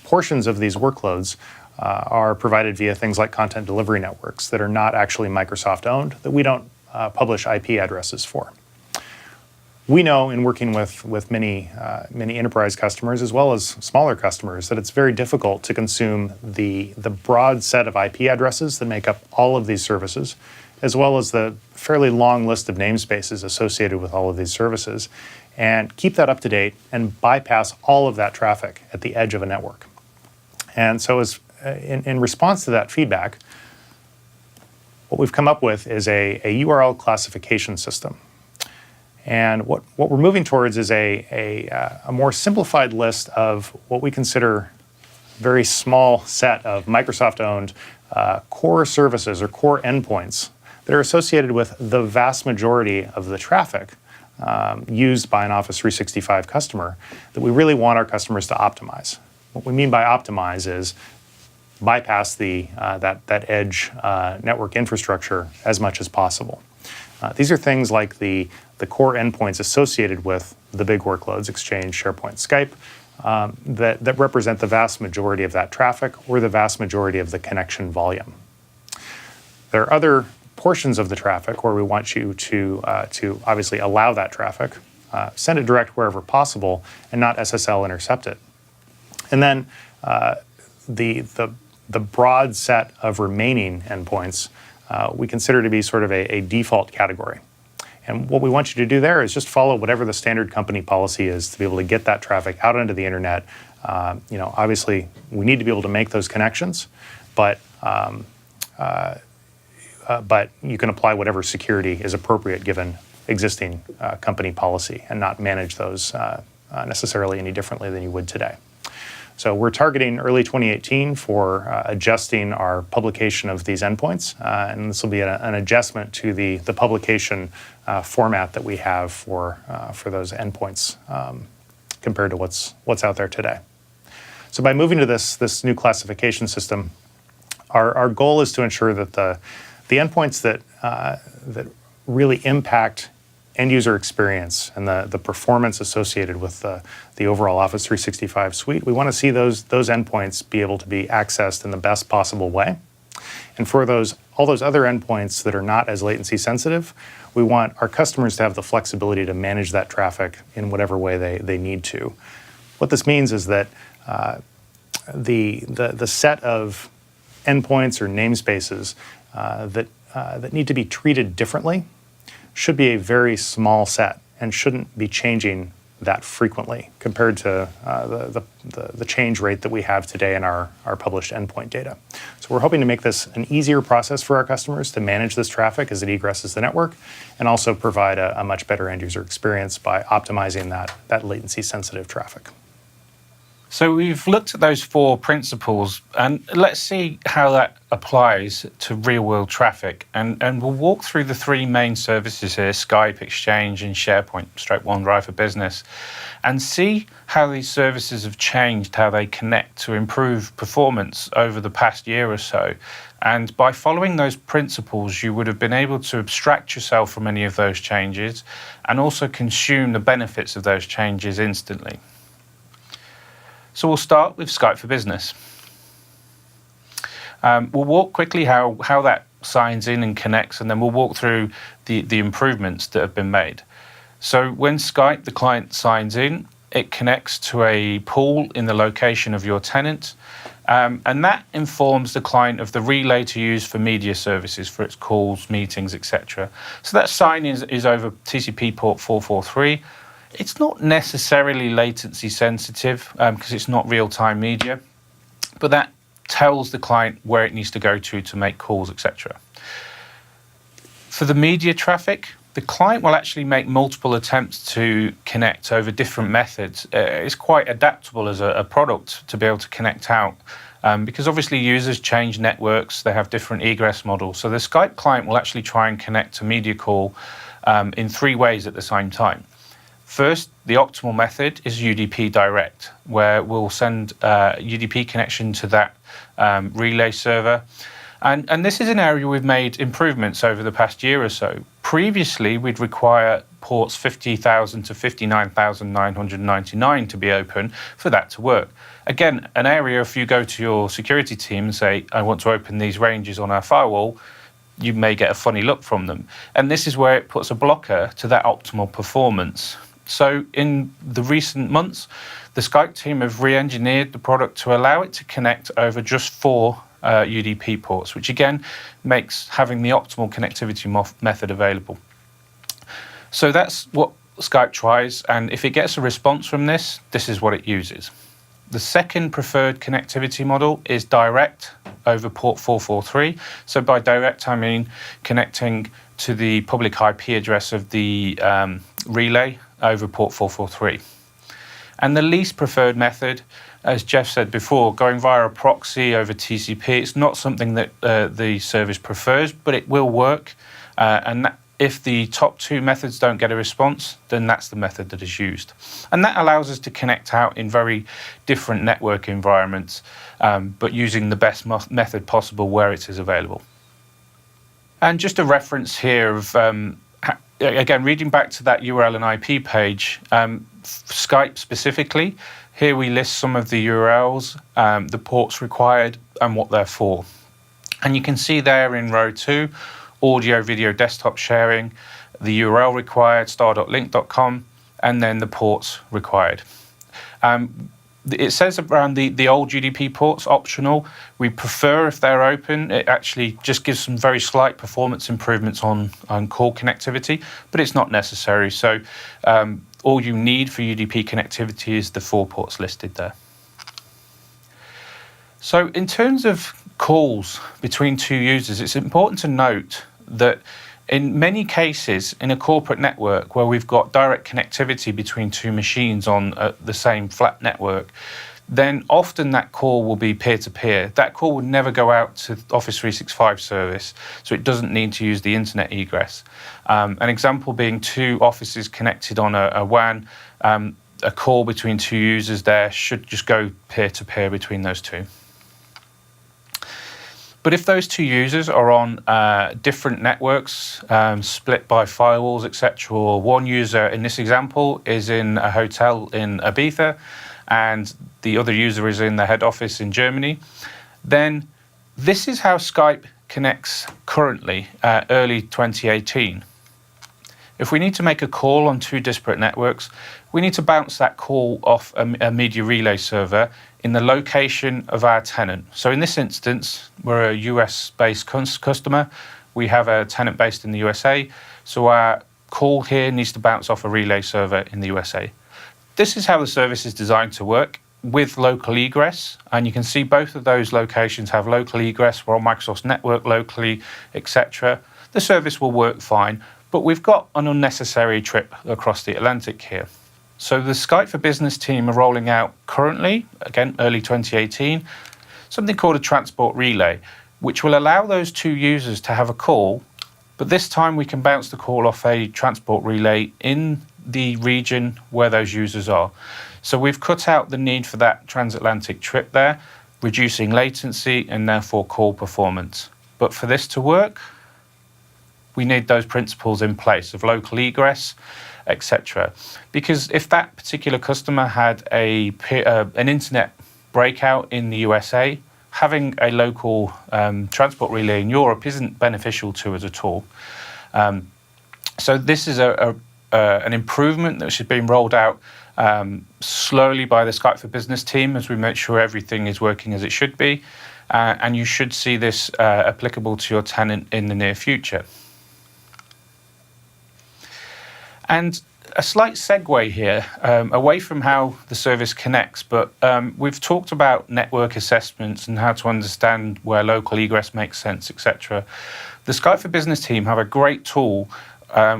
portions of these workloads are provided via things like content delivery networks that are not actually Microsoft owned, that we don't publish IP addresses for. We know, in working with many enterprise customers as well as smaller customers, that it's very difficult to consume the broad set of IP addresses that make up all of these services, as well as the fairly long list of namespaces associated with all of these services, and keep that up to date and bypass all of that traffic at the edge of a network. And so in response to that feedback, what we've come up with is a URL classification system. And what we're moving towards is a more simplified list of what we consider a very small set of Microsoft-owned core services or core endpoints that are associated with the vast majority of the traffic used by an Office 365 customer that we really want our customers to optimize. What we mean by optimize is bypass that edge network infrastructure as much as possible. These are things like the core endpoints associated with the big workloads, Exchange, SharePoint, Skype, that represent the vast majority of that traffic or the vast majority of the connection volume. There are other portions of the traffic where we want you to obviously allow that traffic, send it direct wherever possible, and not SSL intercept it. And then the broad set of remaining endpoints we consider to be sort of a default category. And what we want you to do there is just follow whatever the standard company policy is to be able to get that traffic out onto the internet. Obviously, we need to be able to make those connections, but you can apply whatever security is appropriate given existing company policy and not manage those necessarily any differently than you would today. So we're targeting early 2018 for adjusting our publication of these endpoints, and this will be an adjustment to the publication format that we have for those endpoints compared to what's out there today. So by moving to this new classification system, our goal is to ensure that the endpoints that really impact end user experience and the performance associated with the overall Office 365 suite, we want to see those endpoints be able to be accessed in the best possible way. And for all those other endpoints that are not as latency sensitive, we want our customers to have the flexibility to manage that traffic in whatever way they need to. What this means is that the set of endpoints or namespaces that need to be treated differently should be a very small set and shouldn't be changing that frequently compared to the change rate that we have today in our published endpoint data. So we're hoping to make this an easier process for our customers to manage this traffic as it egresses the network, and also provide a much better end user experience by optimizing that latency sensitive traffic. So we've looked at those 4 principles, and let's see how that applies to real-world traffic. And we'll walk through the 3 main services here, Skype, Exchange, and SharePoint, OneDrive for Business, and see how these services have changed, how they connect to improve performance over the past year or so. And by following those principles, you would have been able to abstract yourself from any of those changes and also consume the benefits of those changes instantly. So we'll start with Skype for Business. We'll walk quickly how that signs in and connects, and then we'll walk through the improvements that have been made. So when Skype, the client, signs in, it connects to a pool in the location of your tenant, and that informs the client of the relay to use for media services, for its calls, meetings, etc. So that sign is over TCP port 443. It's not necessarily latency sensitive because it's not real-time media, but that tells the client where it needs to go to make calls, etc. For the media traffic, the client will actually make multiple attempts to connect over different methods. It's quite adaptable as a product to be able to connect out because obviously users change networks, they have different egress models. So the Skype client will actually try and connect to media call in 3 ways at the same time. First, the optimal method is UDP direct, where we'll send a UDP connection to that relay server. And this is an area we've made improvements over the past year or so. Previously, we'd require ports 50,000 to 59,999 to be open for that to work. Again, an area, if you go to your security team and say, I want to open these ranges on our firewall, you may get a funny look from them. And this is where it puts a blocker to that optimal performance. So in the recent months, the Skype team have re-engineered the product to allow it to connect over just 4 UDP ports, which again makes having the optimal connectivity method available. So that's what Skype tries, and if it gets a response from this is what it uses. The second preferred connectivity model is direct over port 443. So by direct, I mean connecting to the public IP address of the relay over port 443. And the least preferred method, as Jeff said before, going via a proxy over TCP, it's not something that the service prefers, but it will work. And if the top 2 methods don't get a response, then that's the method that is used. And that allows us to connect out in very different network environments, but using the best method possible where it is available. And just a reference here of again, reading back to that URL and IP page, Skype specifically, here we list some of the URLs, the ports required, and what they're for. And you can see there in row 2, audio, video, desktop sharing, the URL required, star.link.com, and then the ports required. It says around the old UDP ports, optional. We prefer if they're open. It actually just gives some very slight performance improvements on call connectivity, but it's not necessary. So all you need for UDP connectivity is the 4 ports listed there. So in terms of calls between 2 users, it's important to note that in many cases, in a corporate network where we've got direct connectivity between 2 machines on the same flat network, then often that call will be peer-to-peer. That call would never go out to Office 365 service, so it doesn't need to use the internet egress. An example being two offices connected on a WAN, a call between two users there should just go peer-to-peer between those two. But if those two users are on different networks, split by firewalls, etc., or one user in this example is in a hotel in Ibiza, and the other user is in the head office in Germany, then this is how Skype connects currently, early 2018. If we need to make a call on two disparate networks, we need to bounce that call off a media relay server in the location of our tenant. So in this instance, we're a US-based customer. We have a tenant based in the USA, so our call here needs to bounce off a relay server in the USA. This is how the service is designed to work with local egress, and you can see both of those locations have local egress. We're on Microsoft's network locally, etc. The service will work fine, but we've got an unnecessary trip across the Atlantic here. So the Skype for Business team are rolling out currently, again, early 2018, something called a transport relay, which will allow those two users to have a call, but this time we can bounce the call off a transport relay in the region where those users are. So we've cut out the need for that transatlantic trip there, reducing latency and therefore call performance. But for this to work, we need those principles in place of local egress, etc. Because if that particular customer had an internet breakout in the USA, having a local transport relay in Europe isn't beneficial to us at all. So this is an improvement that has been rolled out slowly by the Skype for Business team as we make sure everything is working as it should be. And you should see this applicable to your tenant in the near future. And a slight segue here, away from how the service connects, but we've talked about network assessments and how to understand where local egress makes sense, etc. The Skype for Business team have a great tool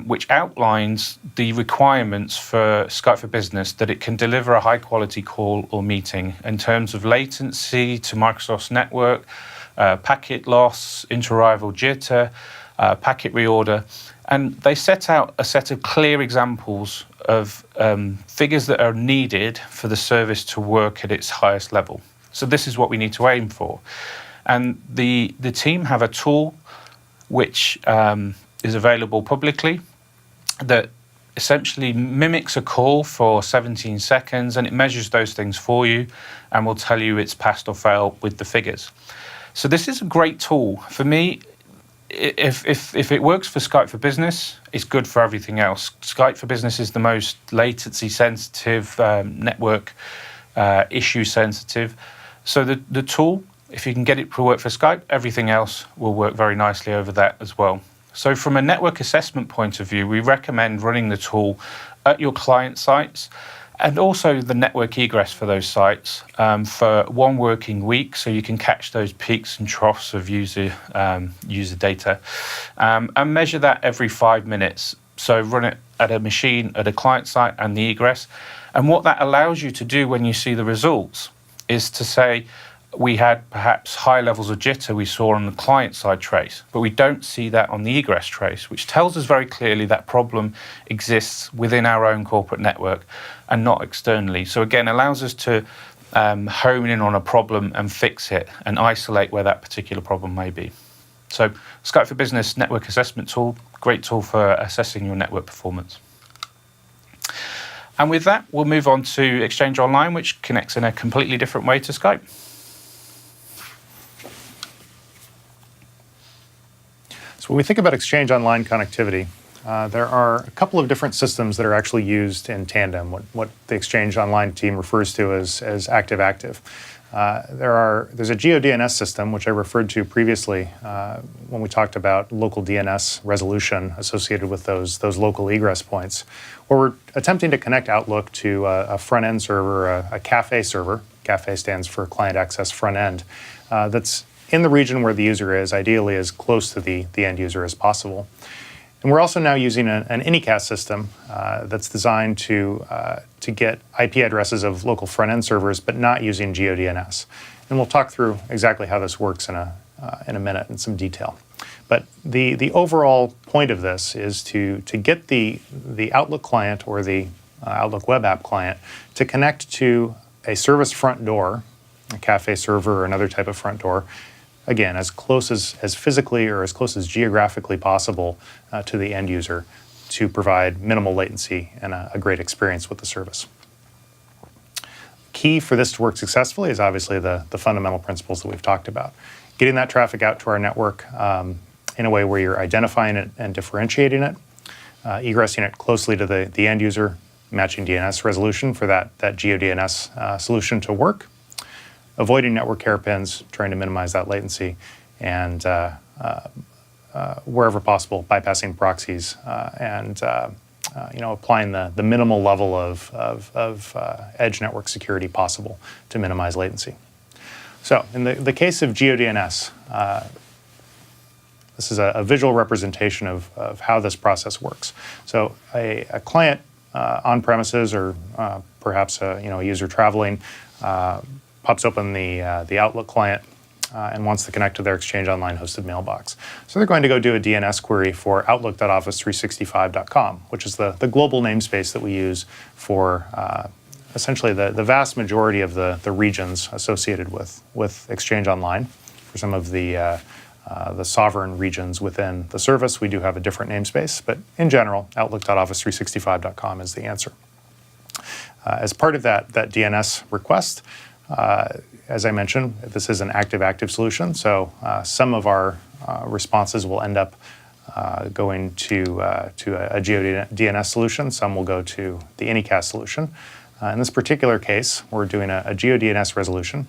which outlines the requirements for Skype for Business that it can deliver a high-quality call or meeting in terms of latency to Microsoft's network, packet loss, inter-arrival jitter, packet reorder. And they set out a set of clear examples of figures that are needed for the service to work at its highest level. So this is what we need to aim for. And the team have a tool which is available publicly that essentially mimics a call for 17 seconds, and it measures those things for you and will tell you it's passed or failed with the figures. So this is a great tool. For me, if it works for Skype for Business, it's good for everything else. Skype for Business is the most latency sensitive, network issue sensitive. So the tool, if you can get it to work for Skype, everything else will work very nicely over that as well. So from a network assessment point of view, we recommend running the tool at your client sites and also the network egress for those sites for 1 working week, so you can catch those peaks and troughs of user data, and measure that every 5 minutes. So run it at a machine, at a client site, and the egress. And what that allows you to do when you see the results is to say, we had perhaps high levels of jitter we saw on the client side trace, but we don't see that on the egress trace, which tells us very clearly that problem exists within our own corporate network and not externally. So again, allows us to hone in on a problem and fix it and isolate where that particular problem may be. So Skype for Business network assessment tool, great tool for assessing your network performance. And with that, we'll move on to Exchange Online, which connects in a completely different way to Skype. When we think about Exchange Online connectivity, there are a couple of different systems that are actually used in tandem, what the Exchange Online team refers to as active-active. There's a GeoDNS system, which I referred to previously when we talked about local DNS resolution associated with those local egress points, where we're attempting to connect Outlook to a front-end server, a CAFE server. CAFE stands for Client Access Front End, that's in the region where the user is, ideally as close to the end user as possible. And we're also now using an Anycast system that's designed to get IP addresses of local front-end servers, but not using GeoDNS. And we'll talk through exactly how this works in a minute in some detail. But the overall point of this is to get the Outlook client or the Outlook web app client to connect to a service front door, a cafe server or another type of front door, again, as close as physically or as close as geographically possible to the end user to provide minimal latency and a great experience with the service. Key for this to work successfully is obviously the fundamental principles that we've talked about. Getting that traffic out to our network in a way where you're identifying it and differentiating it, egressing it closely to the end user, matching DNS resolution for that GeoDNS solution to work, avoiding network hairpins, trying to minimize that latency, and wherever possible, bypassing proxies and applying the minimal level of edge network security possible to minimize latency. So in the case of GeoDNS, this is a visual representation of how this process works. So a client on premises or perhaps a user traveling pops open the Outlook client and wants to connect to their Exchange Online hosted mailbox. So they're going to go do a DNS query for outlook.office365.com, which is the global namespace that we use for essentially the vast majority of the regions associated with Exchange Online. For some of the sovereign regions within the service, we do have a different namespace, but in general, outlook.office365.com is the answer. As part of that DNS request, as I mentioned, this is an active-active solution, so some of our responses will end up going to a GeoDNS solution. Some will go to the Anycast solution. In this particular case, we're doing a GeoDNS resolution,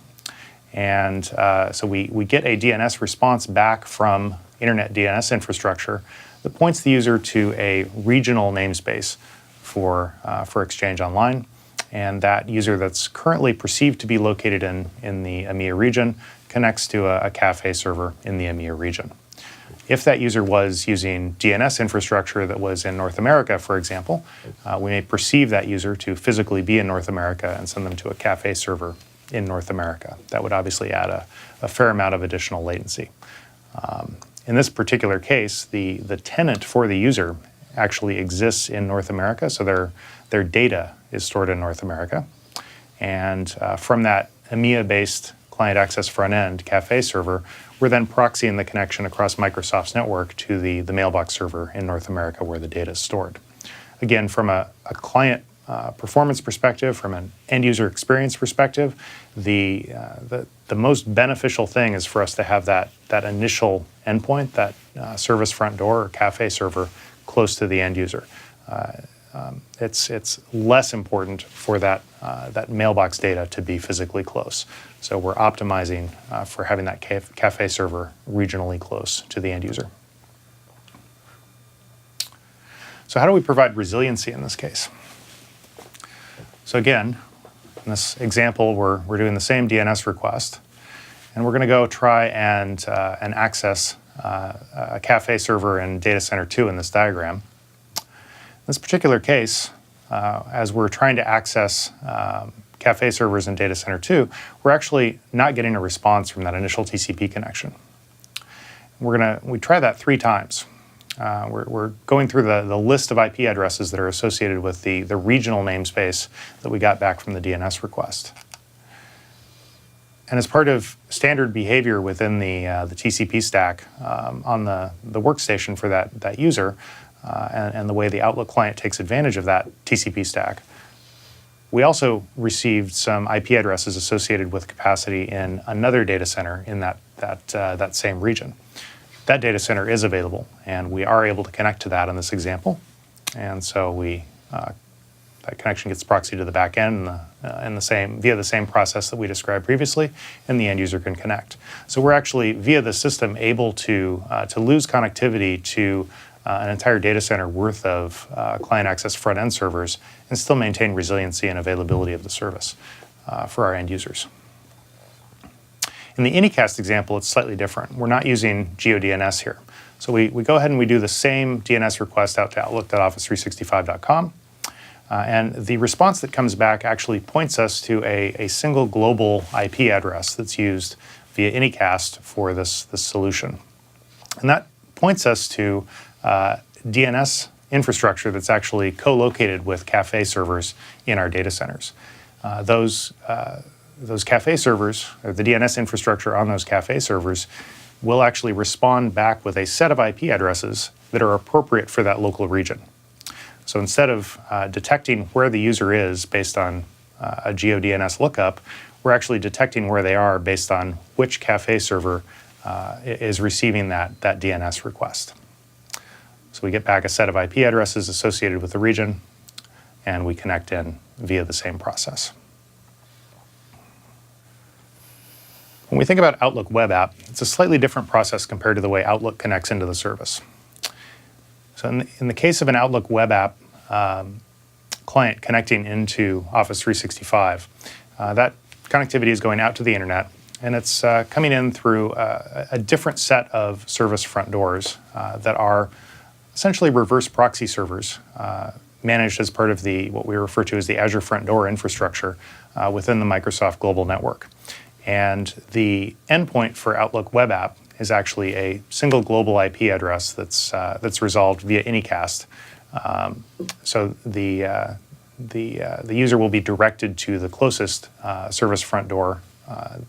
and so we get a DNS response back from Internet DNS infrastructure that points the user to a regional namespace for Exchange Online. And that user that's currently perceived to be located in the EMEA region connects to a cafe server in the EMEA region. If that user was using DNS infrastructure that was in North America, for example, we may perceive that user to physically be in North America and send them to a cafe server in North America. That would obviously add a fair amount of additional latency. In this particular case, the tenant for the user actually exists in North America, so their data is stored in North America. And from that EMEA-based client access front-end cafe server, we're then proxying the connection across Microsoft's network to the mailbox server in North America where the data is stored. Again, from a client performance perspective, from an end-user experience perspective, the most beneficial thing is for us to have that initial endpoint, that service front door or cafe server, close to the end user. It's less important for that mailbox data to be physically close. So we're optimizing for having that cafe server regionally close to the end user. So how do we provide resiliency in this case? So again, in this example, we're doing the same DNS request, and we're going to go try and access a cafe server in data center 2 in this diagram. In this particular case, as we're trying to access cafe servers in data center 2, we're actually not getting a response from that initial TCP connection. We try that 3 times. We're going through the list of IP addresses that are associated with the regional namespace that we got back from the DNS request. And as part of standard behavior within the TCP stack on the workstation for that user, and the way the Outlook client takes advantage of that TCP stack, we also received some IP addresses associated with capacity in another data center in that same region. That data center is available, and we are able to connect to that in this example. And so that connection gets proxied to the back end via the same process that we described previously, and the end user can connect. So we're actually, via the system, able to lose connectivity to an entire data center worth of client access front-end servers and still maintain resiliency and availability of the service for our end users. In the Anycast example, it's slightly different. We're not using GeoDNS here. So we go ahead and we do the same DNS request out to outlook.office365.com. And the response that comes back actually points us to a single global IP address that's used via Anycast for this solution. And that points us to DNS infrastructure that's actually co-located with cafe servers in our data centers. Those cafe servers, or the DNS infrastructure on those cafe servers, will actually respond back with a set of IP addresses that are appropriate for that local region. So instead of detecting where the user is based on a GeoDNS lookup, we're actually detecting where they are based on which cafe server is receiving that DNS request. So we get back a set of IP addresses associated with the region, and we connect in via the same process. When we think about Outlook Web App, it's a slightly different process compared to the way Outlook connects into the service. So in the case of an Outlook Web App client connecting into Office 365, that connectivity is going out to the internet, and it's coming in through a different set of service front doors that are essentially reverse proxy servers managed as part of what we refer to as the Azure Front Door infrastructure within the Microsoft Global Network. And the endpoint for Outlook Web App is actually a single global IP address that's resolved via Anycast. So the user will be directed to the closest service front door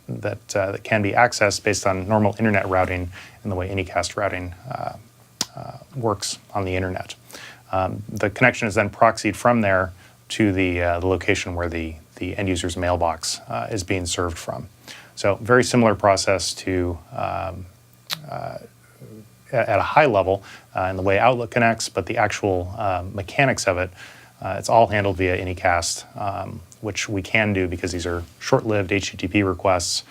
that can be accessed based on normal internet routing and the way Anycast routing works on the internet. The connection is then proxied from there to the location where the end user's mailbox is being served from. So very similar process to at a high level in the way Outlook connects, but the actual mechanics of it, it's all handled via Anycast, which we can do because these are short-lived HTTP requests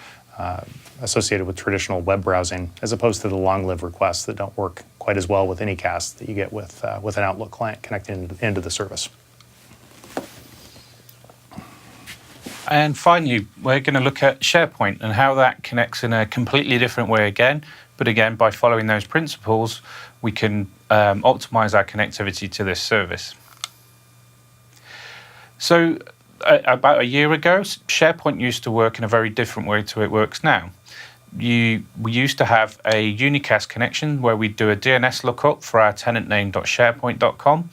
associated with traditional web browsing, as opposed to the long-lived requests that don't work quite as well with Anycast that you get with an Outlook client connecting into the service. And finally, we're going to look at SharePoint and how that connects in a completely different way again. But again, by following those principles, we can optimize our connectivity to this service. So about a year ago, SharePoint used to work in a very different way to it works now. We used to have a unicast connection where we'd do a DNS lookup for our tenant name.sharepoint.com.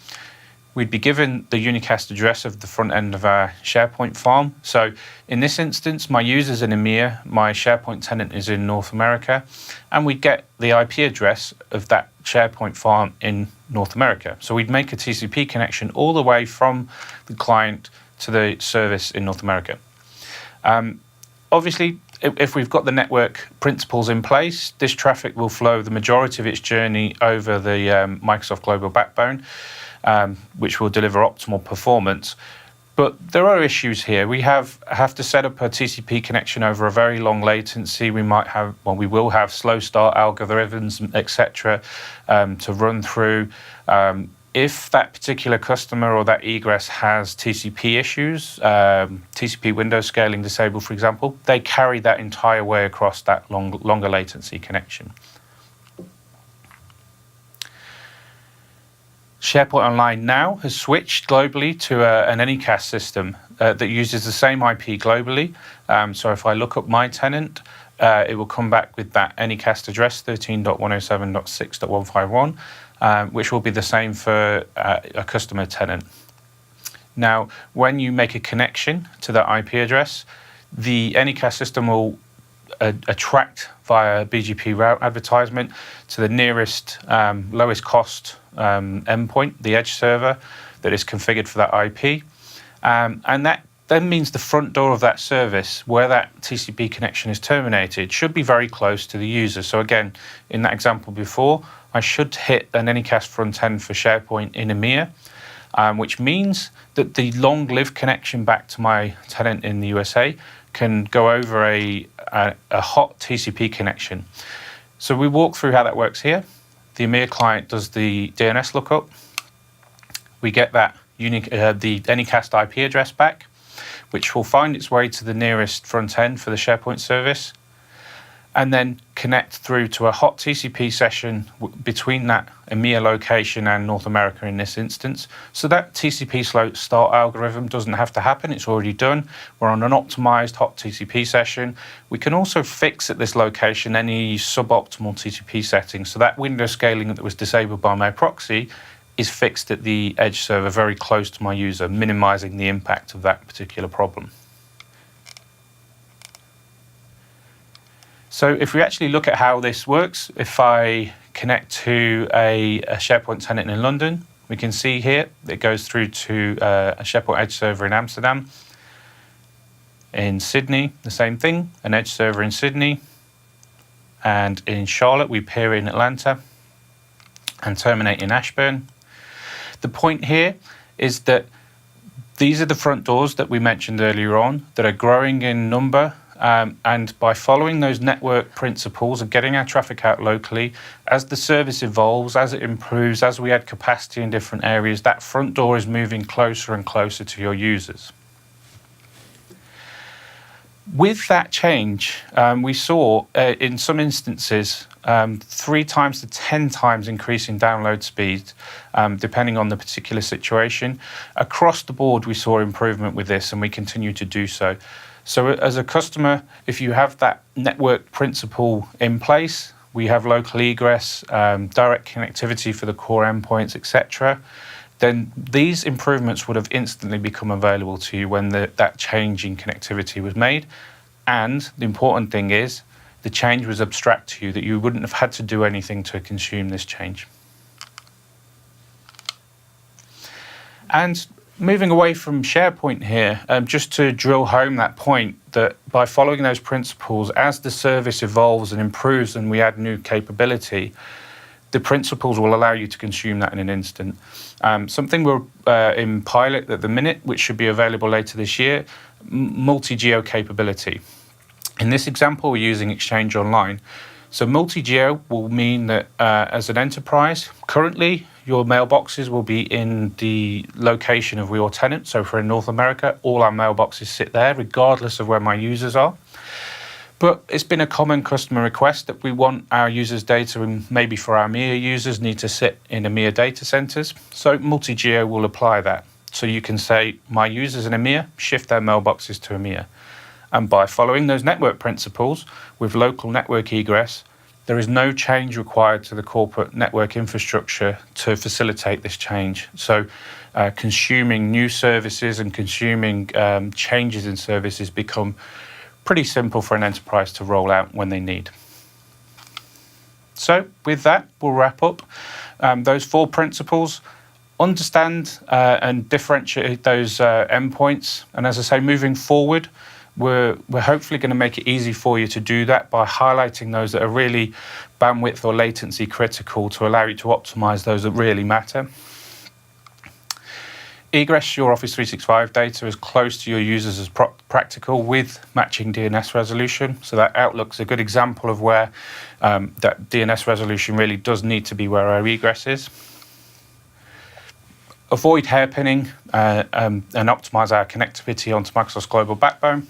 We'd be given the unicast address of the front end of our SharePoint farm. So in this instance, my user's in EMEA, my SharePoint tenant is in North America, and we'd get the IP address of that SharePoint farm in North America. So we'd make a TCP connection all the way from the client to the service in North America. Obviously, if we've got the network principles in place, this traffic will flow the majority of its journey over the Microsoft Global Backbone, which will deliver optimal performance. But there are issues here. We have to set up a TCP connection over a very long latency. We will have slow start algorithms, etc., to run through. If that particular customer or that egress has TCP issues, TCP window scaling disabled, for example, they carry that entire way across that longer latency connection. SharePoint Online now has switched globally to an Anycast system that uses the same IP globally. So if I look up my tenant, it will come back with that Anycast address, 13.107.6.151, which will be the same for a customer tenant. Now, when you make a connection to that IP address, the Anycast system will attract via BGP route advertisement to the nearest lowest cost endpoint, the edge server that is configured for that IP. And that then means the front door of that service, where that TCP connection is terminated, should be very close to the user. So again, in that example before, I should hit an Anycast front end for SharePoint in EMEA, which means that the long-lived connection back to my tenant in the USA can go over a hot TCP connection. So we walk through how that works here. The EMEA client does the DNS lookup. We get that the Anycast IP address back, which will find its way to the nearest front end for the SharePoint service, and then connect through to a hot TCP session between that EMEA location and North America in this instance. So that TCP slow start algorithm doesn't have to happen, it's already done. We're on an optimized hot TCP session. We can also fix at this location any suboptimal TCP settings. So that window scaling that was disabled by my proxy is fixed at the edge server very close to my user, minimizing the impact of that particular problem. So if we actually look at how this works, if I connect to a SharePoint tenant in London, we can see here it goes through to a SharePoint edge server in Amsterdam. In Sydney, the same thing, an edge server in Sydney. And in Charlotte, we peer in Atlanta and terminate in Ashburn. The point here is that these are the front doors that we mentioned earlier on that are growing in number. And by following those network principles of getting our traffic out locally, as the service evolves, as it improves, as we add capacity in different areas, that front door is moving closer and closer to your users. With that change, we saw in some instances 3 times to 10 times increase in download speed, depending on the particular situation. Across the board, we saw improvement with this, and we continue to do so. So as a customer, if you have that network principle in place, we have local egress, direct connectivity for the core endpoints, etc., then these improvements would have instantly become available to you when that change in connectivity was made. And the important thing is, the change was abstract to you, that you wouldn't have had to do anything to consume this change. And moving away from SharePoint here, just to drill home that point, that by following those principles, as the service evolves and improves and we add new capability, the principles will allow you to consume that in an instant. Something we're in pilot at the minute, which should be available later this year, multi-geo capability. In this example, we're using Exchange Online. So multi-geo will mean that as an enterprise, currently your mailboxes will be in the location of your tenant. So for in North America, all our mailboxes sit there, regardless of where my users are. But it's been a common customer request that we want our users' data, and maybe for our EMEA users, need to sit in EMEA data centers. So multi-geo will apply that. So you can say, my users in EMEA, shift their mailboxes to EMEA. And by following those network principles with local network egress, there is no change required to the corporate network infrastructure to facilitate this change. So consuming new services and consuming changes in services become pretty simple for an enterprise to roll out when they need. So with that, we'll wrap up. Those 4 principles: understand and differentiate those endpoints. And as I say, moving forward, we're hopefully going to make it easy for you to do that by highlighting those that are really bandwidth or latency critical to allow you to optimize those that really matter. Egress your Office 365 data as close to your users as practical with matching DNS resolution. So that Outlook's a good example of where that DNS resolution really does need to be where our egress is. Avoid hairpinning and optimize our connectivity onto Microsoft's global backbone.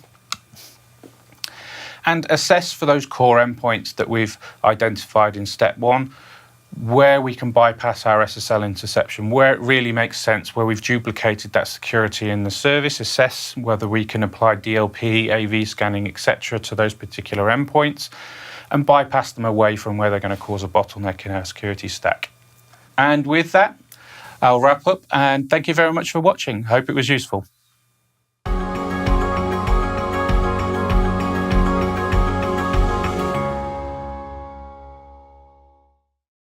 And assess for those core endpoints that we've identified in step 1, where we can bypass our SSL interception, where it really makes sense, where we've duplicated that security in the service. Assess whether we can apply DLP, AV scanning, etc. to those particular endpoints, and bypass them away from where they're going to cause a bottleneck in our security stack. And with that, I'll wrap up, and thank you very much for watching. Hope it was useful.